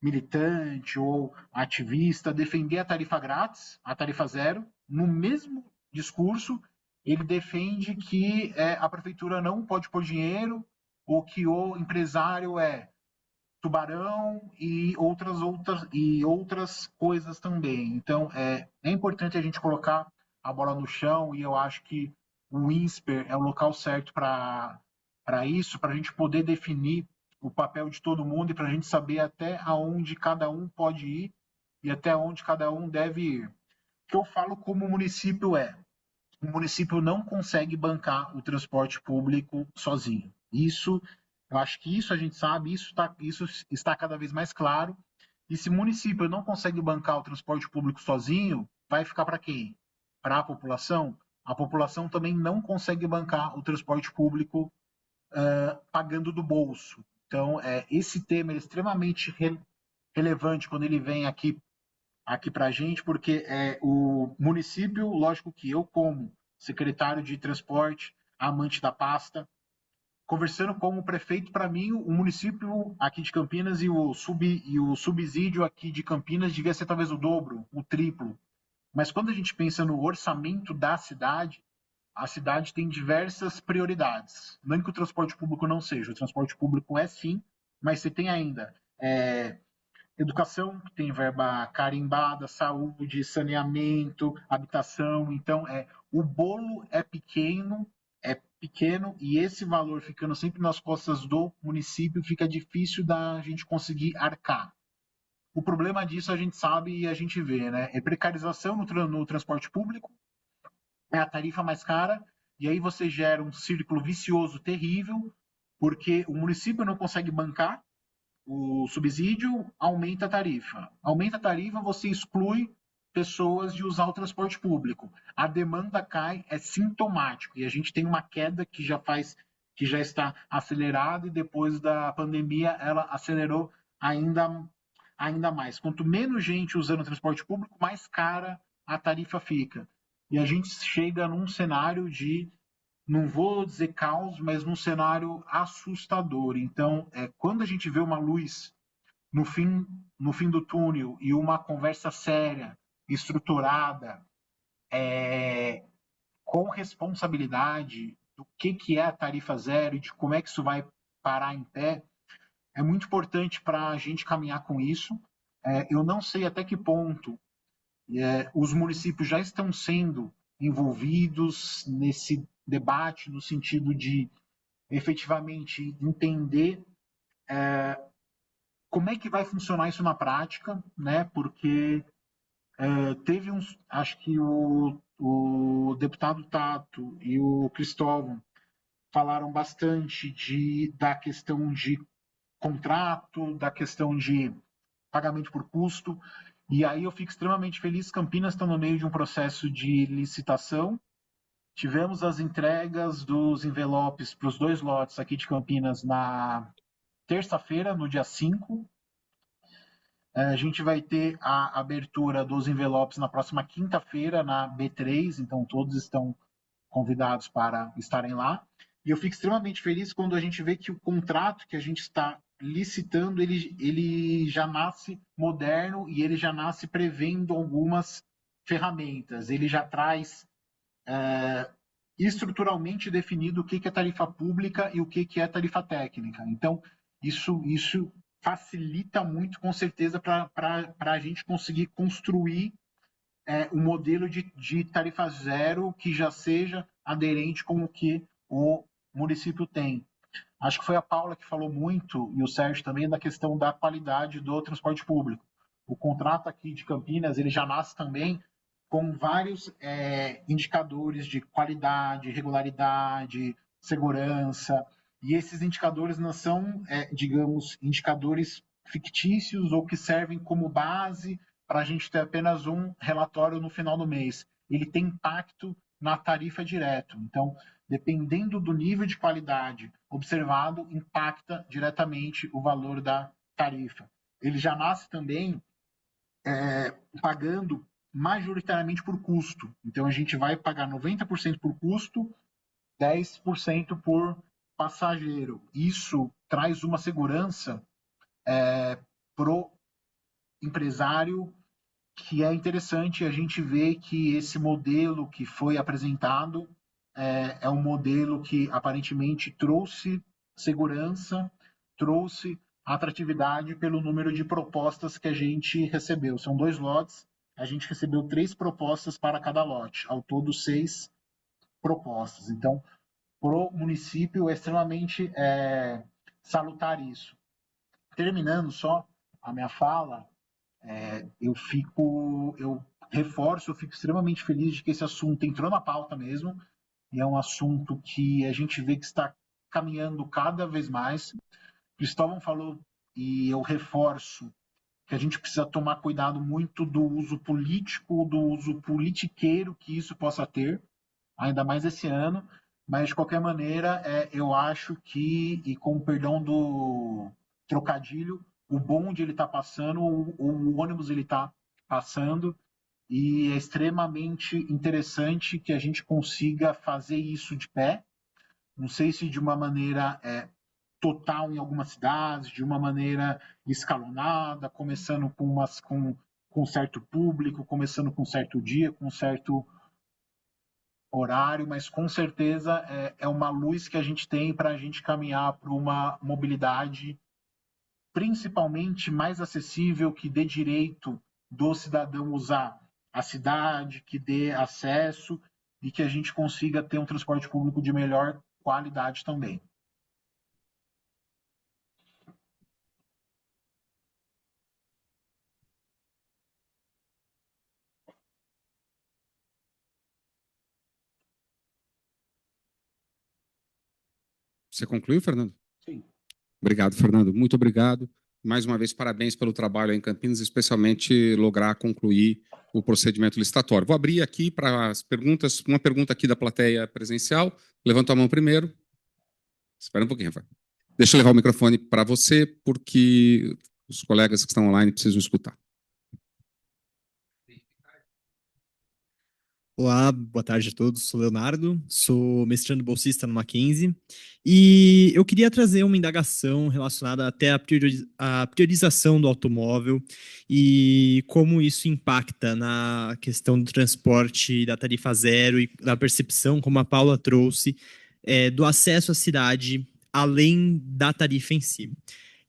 militante ou ativista defender a tarifa grátis, a tarifa zero, no mesmo discurso ele defende que a prefeitura não pode pôr dinheiro, ou que o empresário é tubarão e outras coisas também. Então, é importante a gente colocar a bola no chão, e eu acho que o INSPER é o local certo para isso, para a gente poder definir o papel de todo mundo e para a gente saber até aonde cada um pode ir e até onde cada um deve ir. O que eu falo como município o município não consegue bancar o transporte público sozinho. Eu acho que isso a gente sabe, isso está cada vez mais claro. E se o município não consegue bancar o transporte público sozinho, vai ficar para quem? Para a população? A população também não consegue bancar o transporte público pagando do bolso. Então, esse tema é extremamente relevante quando ele vem aqui para a gente, porque o município, lógico que eu, como secretário de transporte, amante da pasta, conversando com o prefeito, para mim, o município aqui de Campinas e o subsídio aqui de Campinas devia ser talvez o dobro, o triplo. Mas quando a gente pensa no orçamento da cidade, a cidade tem diversas prioridades. Não que o transporte público não seja, o transporte público é sim, mas você tem ainda educação, que tem verba carimbada, saúde, saneamento, habitação. Então, o bolo é pequeno, e esse valor ficando sempre nas costas do município, fica difícil da gente conseguir arcar. O problema disso a gente sabe e a gente vê, né? É precarização no transporte público, é a tarifa mais cara, e aí você gera um círculo vicioso terrível, porque o município não consegue bancar o subsídio, aumenta a tarifa. Aumenta a tarifa, você exclui pessoas de usar o transporte público. A demanda cai, é sintomático, e a gente tem uma queda que já está acelerada, e depois da pandemia ela acelerou ainda mais. Quanto menos gente usando o transporte público, mais cara a tarifa fica. E a gente chega num cenário de, não vou dizer caos, mas num cenário assustador. Então, quando a gente vê uma luz no fim do túnel e uma conversa séria, estruturada, com responsabilidade do que é a tarifa zero e de como é que isso vai parar em pé, é muito importante para a gente caminhar com isso. Eu não sei até que ponto os municípios já estão sendo envolvidos nesse debate, no sentido de efetivamente entender como é que vai funcionar isso na prática, né? Porque acho que o deputado Tato e o Cristóvão falaram bastante da questão de contrato, da questão de pagamento por custo, e aí eu fico extremamente feliz. Campinas está no meio de um processo de licitação. Tivemos as entregas dos envelopes para os 2 lotes aqui de Campinas na terça-feira, no dia 5. A gente vai ter a abertura dos envelopes na próxima quinta-feira, na B3, então todos estão convidados para estarem lá. E eu fico extremamente feliz quando a gente vê que o contrato que a gente está licitando, ele já nasce moderno, e ele já nasce prevendo algumas ferramentas. Ele já traz estruturalmente definido o que é tarifa pública e o que é tarifa técnica. Então, isso facilita muito, com certeza, para a gente conseguir construir um modelo de tarifa zero que já seja aderente com o que o município tem. Acho que foi a Paula que falou muito, e o Sérgio também, da questão da qualidade do transporte público. O contrato aqui de Campinas, ele já nasce também com vários indicadores de qualidade, regularidade, segurança, e esses indicadores não são, digamos, indicadores fictícios ou que servem como base para a gente ter apenas um relatório no final do mês. Ele tem impacto na tarifa direto. Então, dependendo do nível de qualidade observado, impacta diretamente o valor da tarifa. Ele já nasce também pagando majoritariamente por custo. Então, a gente vai pagar 90% por custo, 10% por passageiro. Isso traz uma segurança para o empresário que é interessante. A gente vê que esse modelo que foi apresentado é um modelo que aparentemente trouxe segurança, trouxe atratividade pelo número de propostas que a gente recebeu. São 2 lotes, a gente recebeu 3 propostas para cada lote, ao todo 6 propostas. Então, para o município é extremamente salutar isso. Terminando só a minha fala, eu reforço, eu fico extremamente feliz de que esse assunto entrou na pauta mesmo, e é um assunto que a gente vê que está caminhando cada vez mais. Cristóvão falou, e eu reforço, que a gente precisa tomar cuidado muito do uso político, do uso politiqueiro que isso possa ter, ainda mais esse ano, mas de qualquer maneira, eu acho que, e com o perdão do trocadilho, o bonde ele está passando, o ônibus ele está passando, e é extremamente interessante que a gente consiga fazer isso de pé. Não sei se de uma maneira total em algumas cidades, de uma maneira escalonada, começando com certo público, começando com certo dia, com certo horário, mas com certeza é uma luz que a gente tem para a gente caminhar para uma mobilidade principalmente mais acessível, que dê direito do cidadão usar a cidade, que dê acesso e que a gente consiga ter um transporte público de melhor qualidade também. Você concluiu, Fernando? Sim. Obrigado, Fernando. Muito obrigado. Mais uma vez, parabéns pelo trabalho em Campinas, especialmente lograr concluir o procedimento licitatório. Vou abrir aqui para as perguntas, uma pergunta aqui da plateia presencial. Levanta a mão primeiro. Espera um pouquinho, Rafael. Deixa eu levar o microfone para você, porque os colegas que estão online precisam escutar. Olá, boa tarde a todos. Sou Leonardo, sou mestrando bolsista no Mackenzie e eu queria trazer uma indagação relacionada até à priorização do automóvel e como isso impacta na questão do transporte da tarifa zero e da percepção, como a Paula trouxe, do acesso à cidade além da tarifa em si.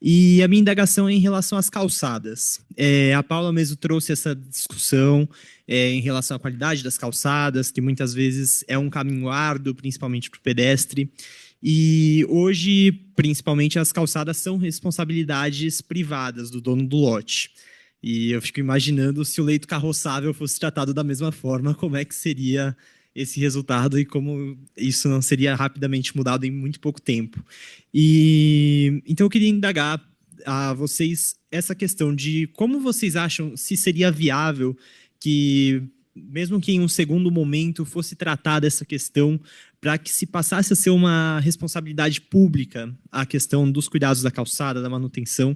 E a minha indagação é em relação às calçadas. A Paula mesmo trouxe essa discussão em relação à qualidade das calçadas, que muitas vezes é um caminho árduo, principalmente para o pedestre. E hoje, principalmente, as calçadas são responsabilidades privadas do dono do lote. E eu fico imaginando, se o leito carroçável fosse tratado da mesma forma, como é que seria esse resultado e como isso não seria rapidamente mudado em muito pouco tempo. E então eu queria indagar a vocês essa questão de como vocês acham se seria viável que, mesmo que em um segundo momento, fosse tratada essa questão para que se passasse a ser uma responsabilidade pública a questão dos cuidados da calçada, da manutenção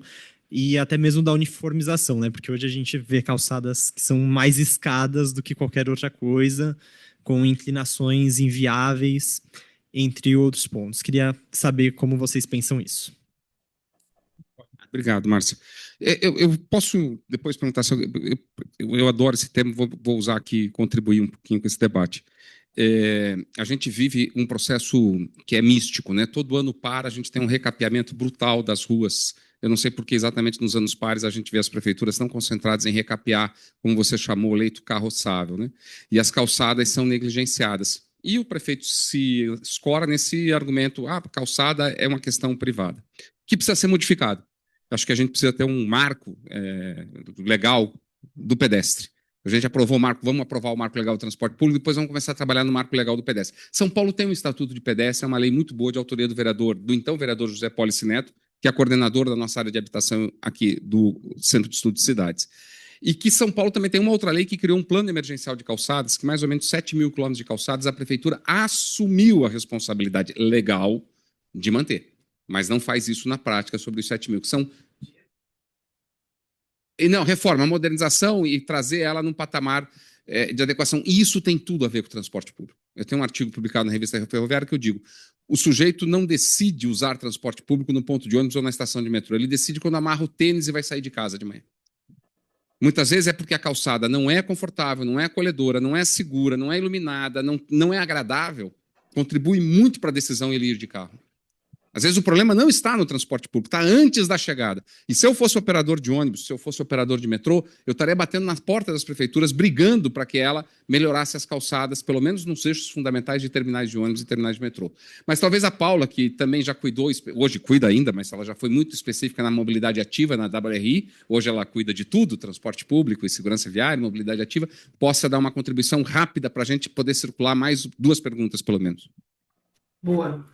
e até mesmo da uniformização, né? Porque hoje a gente vê calçadas que são mais escadas do que qualquer outra coisa, com inclinações inviáveis, entre outros pontos. Queria saber como vocês pensam isso. Obrigado, Márcia. Eu posso depois perguntar, eu adoro esse tema, vou usar aqui, contribuir um pouquinho com esse debate. A gente vive um processo que é místico, né? Todo ano a gente tem um recapeamento brutal das ruas Eu não sei porque exatamente nos anos pares a gente vê as prefeituras tão concentradas em recapear, como você chamou, o leito carroçável, né? E as calçadas são negligenciadas. E o prefeito se escora nesse argumento, a calçada é uma questão privada, que precisa ser modificado. Acho que a gente precisa ter um marco legal do pedestre. A gente aprovou o marco, vamos aprovar o marco legal do transporte público, depois vamos começar a trabalhar no marco legal do pedestre. São Paulo tem um estatuto de pedestre, é uma lei muito boa de autoria do então vereador José Polici Neto, que é coordenador da nossa área de habitação aqui do Centro de Estudo de Cidades. E que São Paulo também tem uma outra lei que criou um plano emergencial de calçadas, que mais ou menos 7 mil quilômetros de calçadas, a prefeitura assumiu a responsabilidade legal de manter, mas não faz isso na prática sobre os 7 mil, que são... E não, reforma, modernização e trazer ela num patamar de adequação. E isso tem tudo a ver com o transporte público. Eu tenho um artigo publicado na revista Ferroviária que eu digo: o sujeito não decide usar transporte público no ponto de ônibus ou na estação de metrô. Ele decide quando amarra o tênis e vai sair de casa de manhã. Muitas vezes é porque a calçada não é confortável, não é acolhedora, não é segura, não é iluminada, não é agradável. Contribui muito para a decisão ele ir de carro. Às vezes o problema não está no transporte público, está antes da chegada. E se eu fosse operador de ônibus, se eu fosse operador de metrô, eu estaria batendo na porta das prefeituras, brigando para que ela melhorasse as calçadas, pelo menos nos eixos fundamentais de terminais de ônibus e terminais de metrô. Mas talvez a Paula, que também já cuidou, hoje cuida ainda, mas ela já foi muito específica na mobilidade ativa, na WRI, hoje ela cuida de tudo, transporte público e segurança viária, mobilidade ativa, possa dar uma contribuição rápida para a gente poder circular mais 2 perguntas, pelo menos. Boa.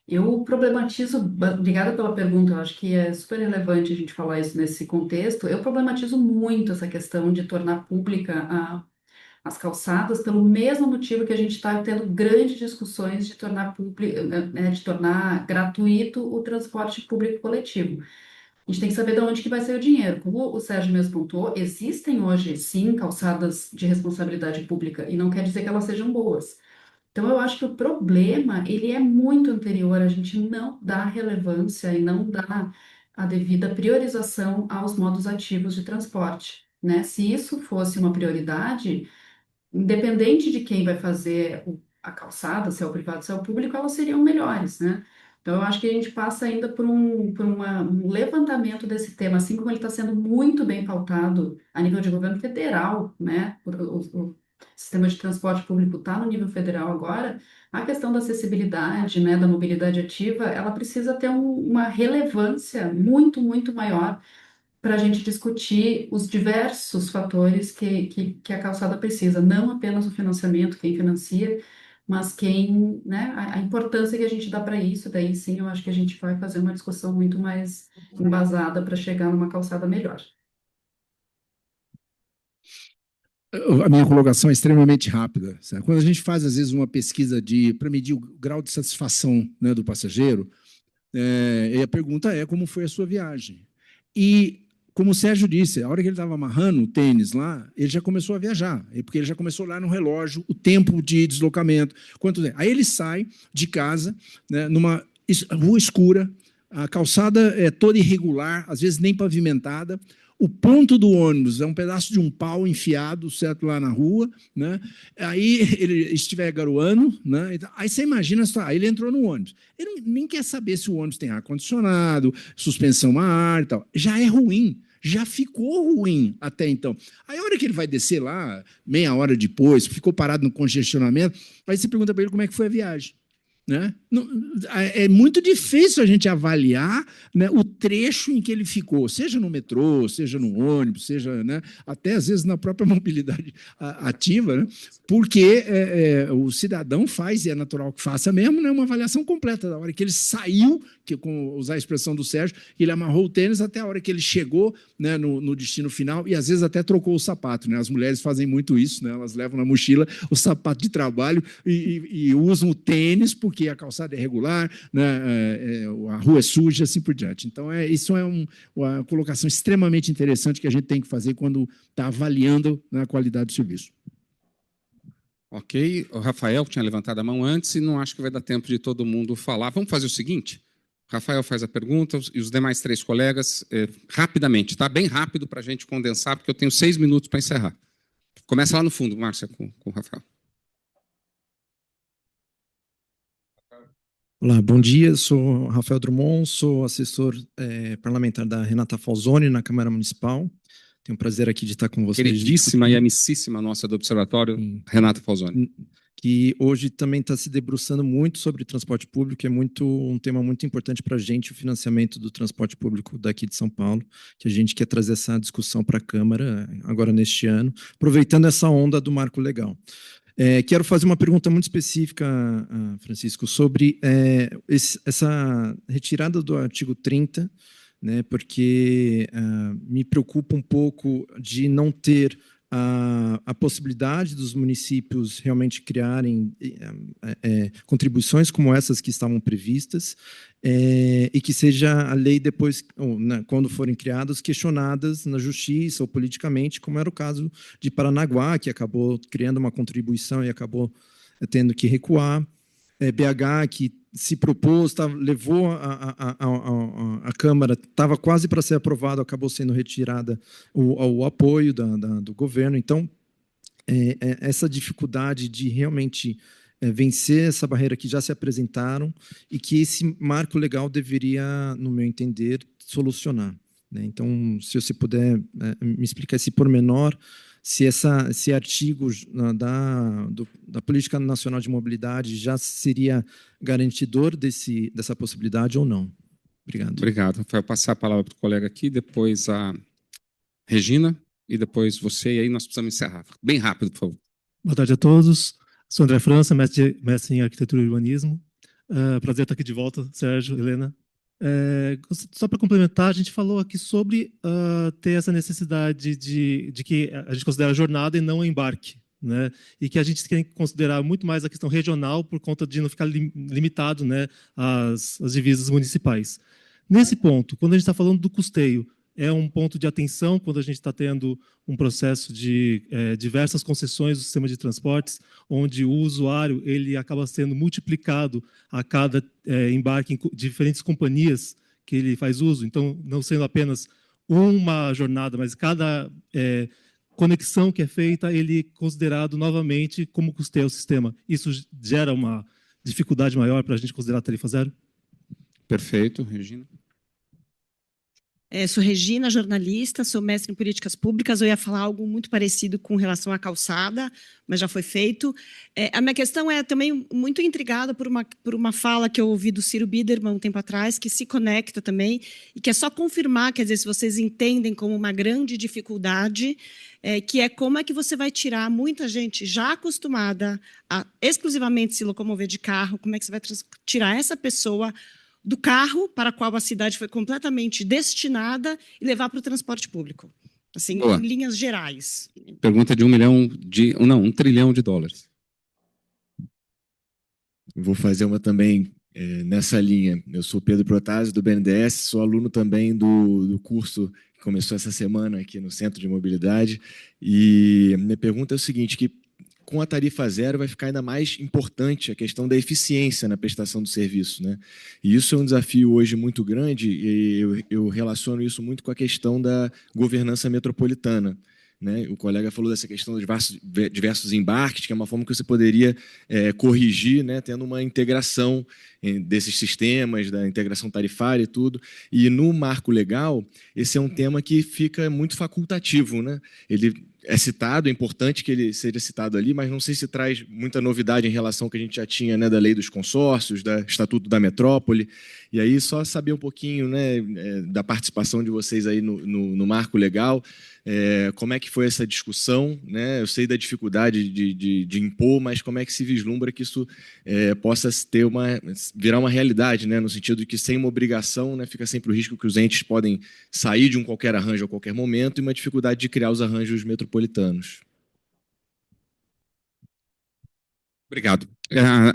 Eu problematizo, obrigada pela pergunta, eu acho que é super relevante a gente falar isso nesse contexto. Eu problematizo muito essa questão de tornar pública as calçadas, pelo mesmo motivo que a gente está tendo grandes discussões de tornar público, né, de tornar gratuito o transporte público coletivo. A gente tem que saber de onde que vai sair o dinheiro. Como o Sérgio mesmo pontuou, existem hoje, sim, calçadas de responsabilidade pública, e não quer dizer que elas sejam boas. Então, eu acho que o problema, ele é muito anterior, a gente não dá relevância e não dá a devida priorização aos modos ativos de transporte, né? Se isso fosse uma prioridade, independente de quem vai fazer a calçada, se é o privado, se é o público, elas seriam melhores, né? Então, eu acho que a gente passa ainda por um levantamento desse tema, assim como ele está sendo muito bem pautado a nível de governo federal, né? O sistema de transporte público está no nível federal agora, a questão da acessibilidade, né, da mobilidade ativa, ela precisa ter uma relevância muito, muito maior para a gente discutir os diversos fatores que a calçada precisa, não apenas o financiamento, quem financia, mas quem, né, a importância que a gente dá para isso, daí sim eu acho que a gente vai fazer uma discussão muito mais embasada para chegar numa calçada melhor. A minha colocação é extremamente rápida. Sabe? Quando a gente faz, às vezes, uma pesquisa para medir o grau de satisfação, né, do passageiro, e a pergunta é como foi a sua viagem. E, como o Sérgio disse, a hora que ele estava amarrando o tênis lá, ele já começou a viajar, porque ele já começou a olhar no relógio o tempo de deslocamento. Quanto tempo. Aí ele sai de casa, né, numa rua escura, a calçada é toda irregular, às vezes nem pavimentada. O ponto do ônibus é um pedaço de um pau enfiado, certo, lá na rua, né? Aí ele estiver garoando, né? Aí você imagina, aí ele entrou no ônibus. Ele nem quer saber se o ônibus tem ar-condicionado, suspensão a ar e tal. Já é ruim, já ficou ruim até então. Aí a hora que ele vai descer lá, meia hora depois, ficou parado no congestionamento, aí você pergunta para ele como é que foi a viagem. Né? É muito difícil a gente avaliar, né, o trecho em que ele ficou, seja no metrô, seja no ônibus, seja, né, até às vezes na própria mobilidade ativa, né, porque o cidadão faz, e é natural que faça mesmo, né, uma avaliação completa da hora que ele saiu, que, com usar a expressão do Sérgio, ele amarrou o tênis até a hora que ele chegou, né, no destino final, e às vezes até trocou o sapato. Né? As mulheres fazem muito isso, né? Elas levam na mochila o sapato de trabalho e usam o tênis porque a calçada é regular, né? A rua é suja, assim por diante. Então, isso é uma colocação extremamente interessante que a gente tem que fazer quando está avaliando, né, a qualidade do serviço. Ok, o Rafael tinha levantado a mão antes e não acho que vai dar tempo de todo mundo falar. Vamos fazer o seguinte, o Rafael faz a pergunta e os demais 3 colegas, rapidamente, tá? Bem rápido para a gente condensar, porque eu tenho 6 minutos para encerrar. Começa lá no fundo, Márcia, com o Rafael. Olá, bom dia. Sou Rafael Drummond, sou assessor parlamentar da Renata Falzoni na Câmara Municipal. Tenho o prazer aqui de estar com vocês. Queridíssima e amicíssima nossa do Observatório, Renata Falzoni. Que hoje também está se debruçando muito sobre transporte público, é um tema muito importante para a gente, o financiamento do transporte público daqui de São Paulo, que a gente quer trazer essa discussão para a Câmara agora neste ano, aproveitando essa onda do marco legal. Quero fazer uma pergunta muito específica, Francisco, sobre essa retirada do artigo 30, né, porque me preocupa um pouco de não ter a possibilidade dos municípios realmente criarem contribuições como essas que estavam previstas, e que seja a lei depois, quando forem criadas, questionadas na justiça ou politicamente, como era o caso de Paranaguá, que acabou criando uma contribuição e acabou tendo que recuar, BH, que se propôs, levou a Câmara, estava quase para ser aprovado, acabou sendo retirada o apoio do governo. Então, essa dificuldade de realmente vencer essa barreira que já se apresentaram e que esse marco legal deveria, no meu entender, solucionar, né? Então, se você puder me explicar esse pormenor, se esse artigo da Política Nacional de Mobilidade já seria garantidor dessa possibilidade ou não. Obrigado. Obrigado. Vou passar a palavra para o colega aqui, depois a Regina, e depois você, e aí nós precisamos encerrar. Bem rápido, por favor. Boa tarde a todos. Sou André França, mestre em Arquitetura e Urbanismo. Prazer estar aqui de volta, Sérgio, Helena. Só para complementar, a gente falou aqui sobre ter essa necessidade de que a gente considera jornada e não embarque, né? E que a gente tem que considerar muito mais a questão regional por conta de não ficar limitado, né, às divisas municipais. Nesse ponto, quando a gente está falando do custeio, é um ponto de atenção quando a gente está tendo um processo de diversas concessões do sistema de transportes, onde o usuário ele acaba sendo multiplicado a cada embarque em diferentes companhias que ele faz uso. Então, não sendo apenas uma jornada, mas cada conexão que é feita, ele é considerado novamente como custeia o sistema. Isso gera uma dificuldade maior para a gente considerar a tarifa zero? Perfeito, Regina. Sou Regina, jornalista, sou mestre em políticas públicas. Eu ia falar algo muito parecido com relação à calçada, mas já foi feito. A minha questão é também muito intrigada por uma fala que eu ouvi do Ciro Biderman um tempo atrás, que se conecta também, e que é só confirmar, quer dizer, se vocês entendem como uma grande dificuldade, que é como é que você vai tirar muita gente já acostumada a exclusivamente se locomover de carro, como é que você vai tirar essa pessoa do carro para a qual a cidade foi completamente destinada e levar para o transporte público, assim, Boa. em linhas gerais. Pergunta de $1 trilhão. Vou fazer uma também nessa linha. Eu sou Pedro Protásio, do BNDES, sou aluno também do curso que começou essa semana aqui no Centro de Mobilidade, e minha pergunta é o seguinte, que com a tarifa zero vai ficar ainda mais importante a questão da eficiência na prestação do serviço, né? E isso é um desafio hoje muito grande, e eu relaciono isso muito com a questão da governança metropolitana, né? O colega falou dessa questão dos diversos embarques, que é uma forma que você poderia corrigir, né, tendo uma integração desses sistemas, da integração tarifária e tudo. E no marco legal, esse é um tema que fica muito facultativo, né? Ele é citado, é importante que ele seja citado ali, mas não sei se traz muita novidade em relação ao que a gente já tinha, né, da lei dos consórcios, do Estatuto da Metrópole. E aí só saber um pouquinho, né, da participação de vocês aí no marco legal, como é que foi essa discussão, né? Eu sei da dificuldade de impor, mas como é que se vislumbra que isso possa virar uma realidade, né? No sentido de que sem uma obrigação, né, fica sempre o risco que os entes podem sair de qualquer arranjo a qualquer momento, e uma dificuldade de criar os arranjos metropolitanos. Obrigado.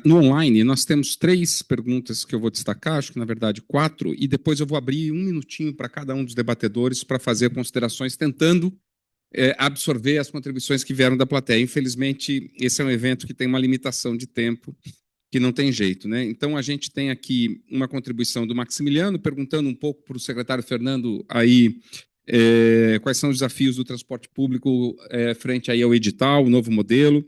No online, nós temos 3 perguntas que eu vou destacar, acho que, na verdade, 4, e depois eu vou abrir 1 minutinho para cada um dos debatedores para fazer considerações, tentando absorver as contribuições que vieram da plateia. Infelizmente, esse é um evento que tem uma limitação de tempo, que não tem jeito, né? Então, a gente tem aqui uma contribuição do Maximiliano, perguntando um pouco para o secretário Fernando aí quais são os desafios do transporte público frente aí ao edital, o novo modelo.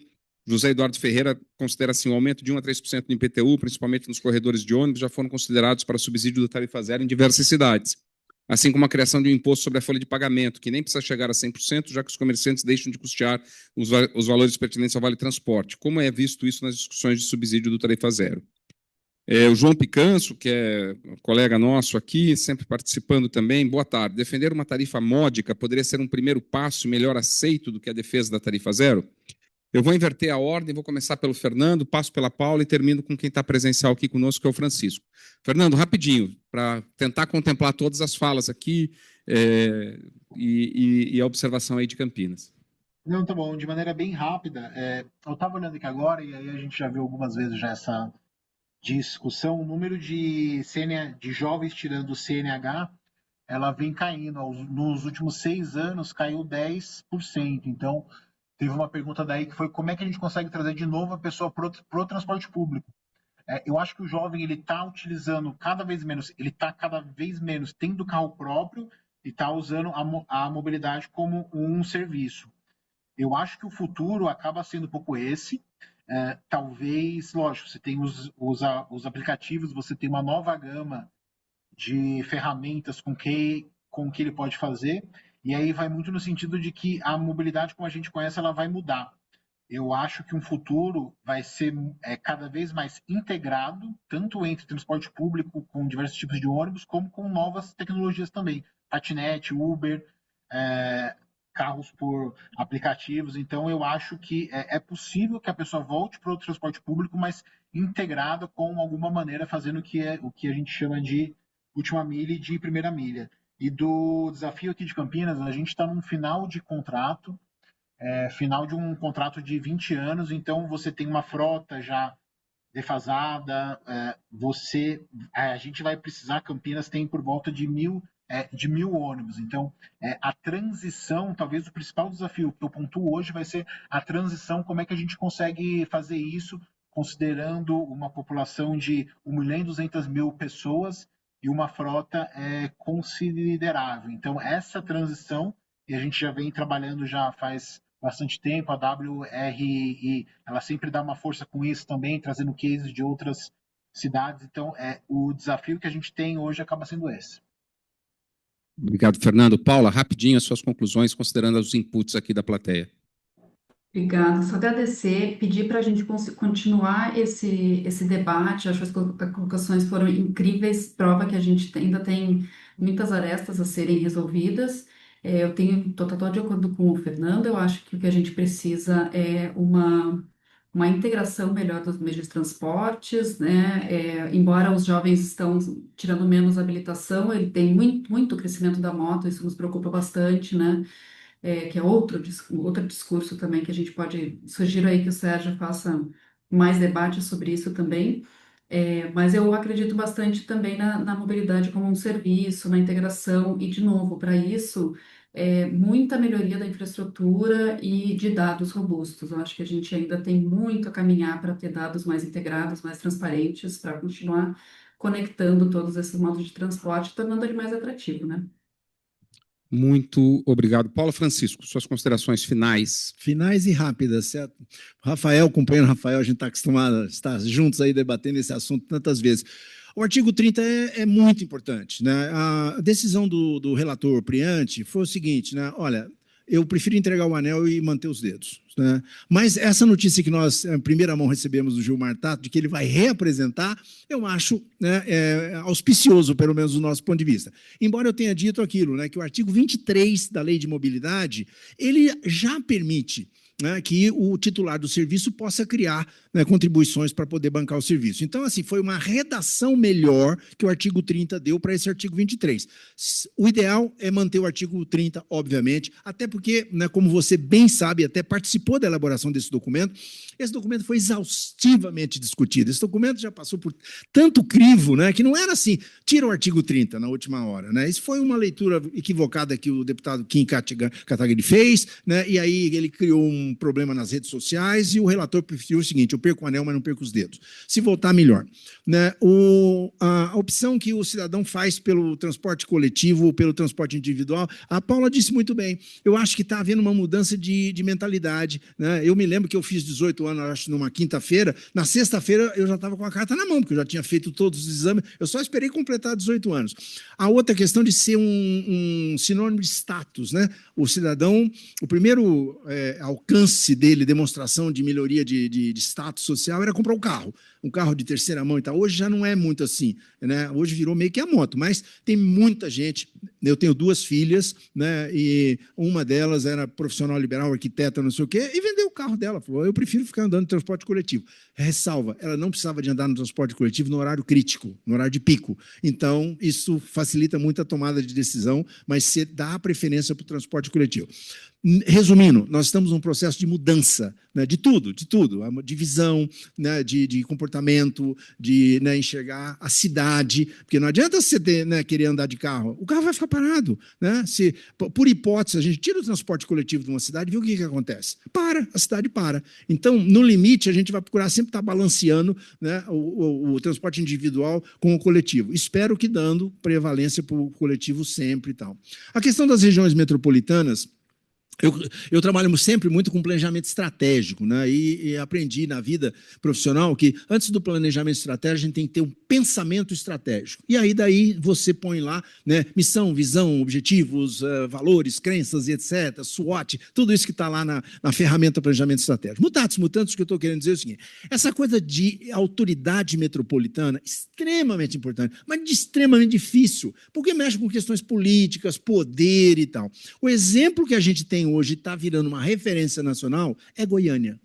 José Eduardo Ferreira considera assim, o aumento de 1 a 3% do IPTU, principalmente nos corredores de ônibus, já foram considerados para subsídio da tarifa zero em diversas cidades, assim como a criação de um imposto sobre a folha de pagamento, que nem precisa chegar a 100%, já que os comerciantes deixam de custear os valores pertinentes ao Vale Transporte. Como é visto isso nas discussões de subsídio do tarifa zero? O João Picanço, que é um colega nosso aqui, sempre participando também, boa tarde. Defender uma tarifa módica poderia ser um primeiro passo melhor aceito do que a defesa da tarifa zero? Eu vou inverter a ordem, vou começar pelo Fernando, passo pela Paula e termino com quem está presencial aqui conosco, que é o Francisco. Fernando, rapidinho, para tentar contemplar todas as falas aqui e a observação aí de Campinas. Não, tá bom, de maneira bem rápida. Eu estava olhando aqui agora e aí a gente já viu algumas vezes já essa discussão. O número de jovens tirando o CNH, ela vem caindo. Nos últimos 6 anos, caiu 10%. Então, teve uma pergunta daí que foi como é que a gente consegue trazer de novo a pessoa para o transporte público. Eu acho que o jovem ele está utilizando cada vez menos, tendo carro próprio e está usando a mobilidade como um serviço. Eu acho que o futuro acaba sendo um pouco esse. Talvez, lógico, você tem os aplicativos, você tem uma nova gama de ferramentas com que ele pode fazer, e aí vai muito no sentido de que a mobilidade como a gente conhece, ela vai mudar. Eu acho que um futuro vai ser cada vez mais integrado, tanto entre transporte público com diversos tipos de ônibus, como com novas tecnologias também. Patinete, Uber, carros por aplicativos. Então, eu acho que é possível que a pessoa volte para o transporte público, mas integrada com alguma maneira, fazendo o que a gente chama de última milha e de primeira milha. E do desafio aqui de Campinas, a gente está num final de contrato, final de um contrato de 20 anos, então você tem uma frota já defasada, a gente vai precisar, Campinas tem por volta de 1.000 ônibus. Então, a transição, talvez o principal desafio que eu pontuo hoje vai ser a transição, como é que a gente consegue fazer isso, considerando uma população de 1.200.000 pessoas e uma frota considerável. Então, essa transição, e a gente já vem trabalhando já faz bastante tempo, a WRI, ela sempre dá uma força com isso também, trazendo cases de outras cidades. Então, o desafio que a gente tem hoje acaba sendo esse. Obrigado, Fernando. Paula, rapidinho as suas conclusões, considerando os inputs aqui da plateia. Obrigada. Só agradecer, pedir para a gente continuar esse debate. Acho que as colocações foram incríveis, prova que a gente ainda tem muitas arestas a serem resolvidas. Eu estou total de acordo com o Fernando. Eu acho que o que a gente precisa é uma integração melhor dos meios de transportes, né? Embora os jovens estão tirando menos habilitação, ele tem muito crescimento da moto, isso nos preocupa bastante, né? Que é outro discurso também que a gente pode... Sugiro aí que o Sérgio faça mais debate sobre isso também, mas eu acredito bastante também na mobilidade como um serviço, na integração, e, de novo, para isso, muita melhoria da infraestrutura e de dados robustos. Eu acho que a gente ainda tem muito a caminhar para ter dados mais integrados, mais transparentes, para continuar conectando todos esses modos de transporte, tornando ele mais atrativo, né? Muito obrigado. Paula Francisco, suas considerações finais. Finais e rápidas, certo? Rafael, companheiro Rafael, a gente está acostumado a estar juntos aí debatendo esse assunto tantas vezes. O artigo 30 é muito importante, né? A decisão do relator Priante foi o seguinte, né? Olha, eu prefiro entregar o anel e manter os dedos, né? Mas essa notícia que nós, em primeira mão, recebemos do Gilmar Tato, de que ele vai reapresentar, eu acho, né, auspicioso, pelo menos do nosso ponto de vista. Embora eu tenha dito aquilo, né, que o artigo 23 da Lei de Mobilidade, ele já permite, né, que o titular do serviço possa criar, né, contribuições para poder bancar o serviço. Então, assim, foi uma redação melhor que o artigo 30 deu para esse artigo 23. O ideal é manter o artigo 30, obviamente, até porque, né, como você bem sabe, até participou da elaboração desse documento, esse documento foi exaustivamente discutido. Esse documento já passou por tanto crivo, né, que não era assim, tira o artigo 30 na última hora, né? Isso foi uma leitura equivocada que o deputado Kim Kataguiri fez, né, e aí ele criou um problema nas redes sociais e o relator preferiu o seguinte: eu perco o anel, mas não perco os dedos. Se voltar, melhor. Né? A opção que o cidadão faz pelo transporte coletivo ou pelo transporte individual, a Paula disse muito bem, eu acho que está havendo uma mudança de mentalidade. Né? Eu me lembro que eu fiz 18 anos, acho, numa quinta-feira, na sexta-feira eu já estava com a carta na mão, porque eu já tinha feito todos os exames, eu só esperei completar 18 anos. A outra questão de ser um sinônimo de status, né? O cidadão, o primeiro alcance dele, demonstração de melhoria de status social, era comprar um carro de terceira mão e tal. Hoje já não é muito assim, né? Hoje virou meio que a moto, mas tem muita gente. Eu tenho 2 filhas, né? E uma delas era profissional liberal, arquiteta, não sei o quê, e vendeu o carro dela. Falou: eu prefiro ficar andando no transporte coletivo. Ressalva, ela não precisava de andar no transporte coletivo no horário crítico, no horário de pico. Então, isso facilita muito a tomada de decisão, mas você dá a preferência para o transporte coletivo. Resumindo, nós estamos num processo de mudança, né, de tudo, de visão, né, de comportamento, de, né, enxergar a cidade, porque não adianta você querer andar de carro, o carro vai ficar parado. Né? Se, por hipótese, a gente tira o transporte coletivo de uma cidade e vê o que acontece. A cidade para. Então, no limite, a gente vai procurar sempre estar balanceando, né, o transporte individual com o coletivo. Espero que dando prevalência para o coletivo sempre e tal. A questão das regiões metropolitanas, eu trabalho sempre muito com planejamento estratégico, né? E aprendi na vida profissional que antes do planejamento estratégico a gente tem que ter um pensamento estratégico. E aí daí você põe lá, né, missão, visão, objetivos, valores, crenças, etc., SWOT, tudo isso que está lá na ferramenta planejamento estratégico. Mutatis mutandis, o que eu estou querendo dizer é o seguinte: essa coisa de autoridade metropolitana, extremamente importante, mas extremamente difícil, porque mexe com questões políticas, poder e tal. O exemplo que a gente tem hoje está virando uma referência nacional é Goiânia.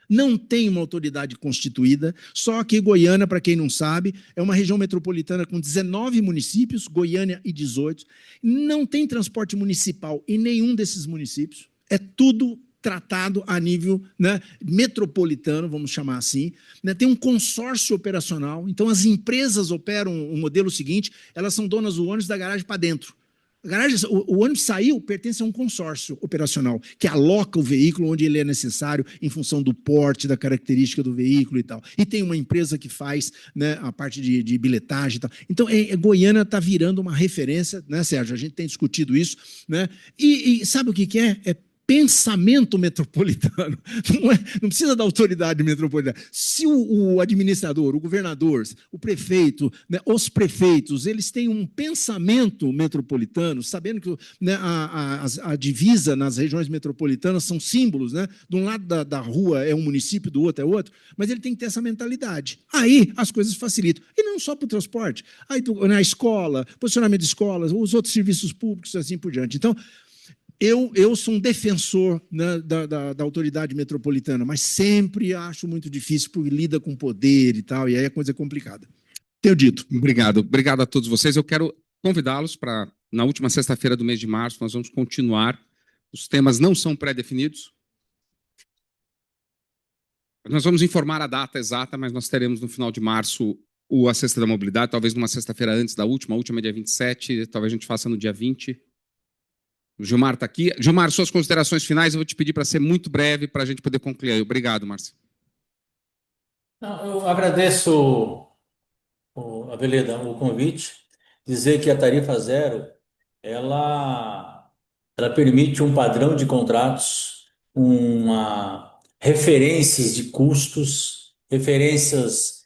Não tem uma autoridade constituída, só que Goiânia, para quem não sabe, é uma região metropolitana com 19 municípios, Goiânia e 18, não tem transporte municipal em nenhum desses municípios, é tudo tratado a nível, né, metropolitano, vamos chamar assim, né, tem um consórcio operacional, então as empresas operam o modelo seguinte, elas são donas do ônibus da garagem para dentro. O ônibus saiu, pertence a um consórcio operacional, que aloca o veículo onde ele é necessário, em função do porte, da característica do veículo e tal. E tem uma empresa que faz, né, a parte de bilhetagem e tal. Então, Goiânia está virando uma referência, né, Sérgio? A gente tem discutido isso, né? E sabe o que é? É pensamento metropolitano, não precisa da autoridade metropolitana. Se o administrador, o governador, o prefeito, né, os prefeitos, eles têm um pensamento metropolitano, sabendo que, né, a divisa nas regiões metropolitanas são símbolos, né? De um lado da rua é um município, do outro é outro, mas ele tem que ter essa mentalidade. Aí as coisas facilitam. E não só para o transporte, aí na escola, posicionamento de escolas, os outros serviços públicos, assim por diante. Então, eu sou um defensor, né, da autoridade metropolitana, mas sempre acho muito difícil porque lida com poder e tal, e aí a coisa é complicada. Tenho dito. Obrigado a todos vocês. Eu quero convidá-los para, na última sexta-feira do mês de março, nós vamos continuar. Os temas não são pré-definidos. Nós vamos informar a data exata, mas nós teremos no final de março a Sexta da Mobilidade, talvez numa sexta-feira antes da última, a última é dia 27, talvez a gente faça no dia 20. O Gilmar está aqui. Gilmar, suas considerações finais, eu vou te pedir para ser muito breve para a gente poder concluir. Obrigado, Márcio. Eu agradeço, Aveleda, o convite. Dizer que a tarifa zero, ela permite um padrão de contratos, referências de custos, referências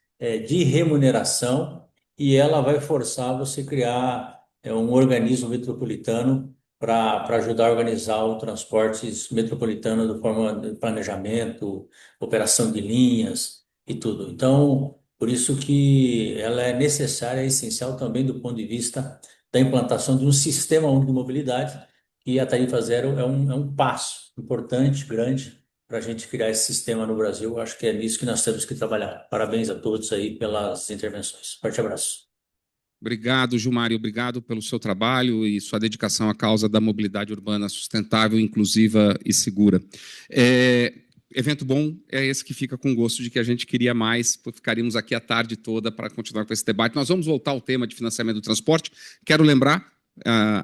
de remuneração, e ela vai forçar você a criar um organismo metropolitano para ajudar a organizar o transporte metropolitano de forma de planejamento, operação de linhas e tudo. Então, por isso que ela é necessária, é essencial também do ponto de vista da implantação de um sistema único de mobilidade, e a tarifa zero é um passo importante, grande, para a gente criar esse sistema no Brasil. Eu acho que é nisso que nós temos que trabalhar. Parabéns a todos aí pelas intervenções. Forte abraço. Obrigado, Gilmar, e obrigado pelo seu trabalho e sua dedicação à causa da mobilidade urbana sustentável, inclusiva e segura. Evento bom é esse que fica com gosto de que a gente queria mais, ficaríamos aqui a tarde toda para continuar com esse debate. Nós vamos voltar ao tema de financiamento do transporte. Quero lembrar,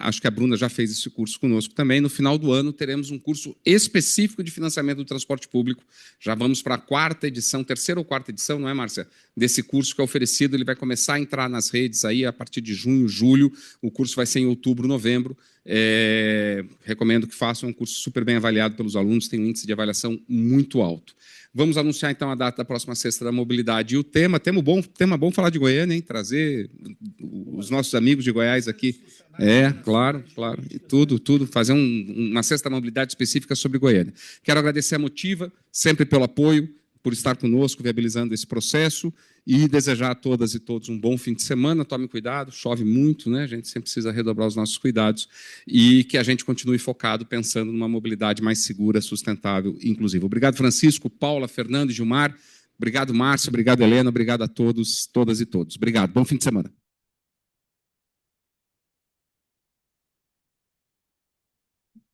Acho que a Bruna já fez esse curso conosco também. No final do ano, teremos um curso específico de financiamento do transporte público. Já vamos para a terceira ou quarta edição, não é, Márcia? Desse curso que é oferecido. Ele vai começar a entrar nas redes aí a partir de junho, julho. O curso vai ser em outubro, novembro. Recomendo que façam, um curso super bem avaliado pelos alunos, tem um índice de avaliação muito alto. Vamos anunciar, então, a data da próxima sexta da mobilidade e o tema bom falar de Goiânia, hein? Trazer os nossos amigos de Goiás aqui. Claro. E tudo, fazer uma sexta da mobilidade específica sobre Goiânia. Quero agradecer a Motiva, sempre pelo apoio, por estar conosco, viabilizando esse processo, e desejar a todas e todos um bom fim de semana. Tome cuidado, chove muito, né? A gente sempre precisa redobrar os nossos cuidados, e que a gente continue focado, pensando numa mobilidade mais segura, sustentável e inclusiva. Obrigado, Francisco, Paula, Fernando e Gilmar. Obrigado, Márcio. Obrigado, Helena. Obrigado a todos, todas e todos. Obrigado. Bom fim de semana.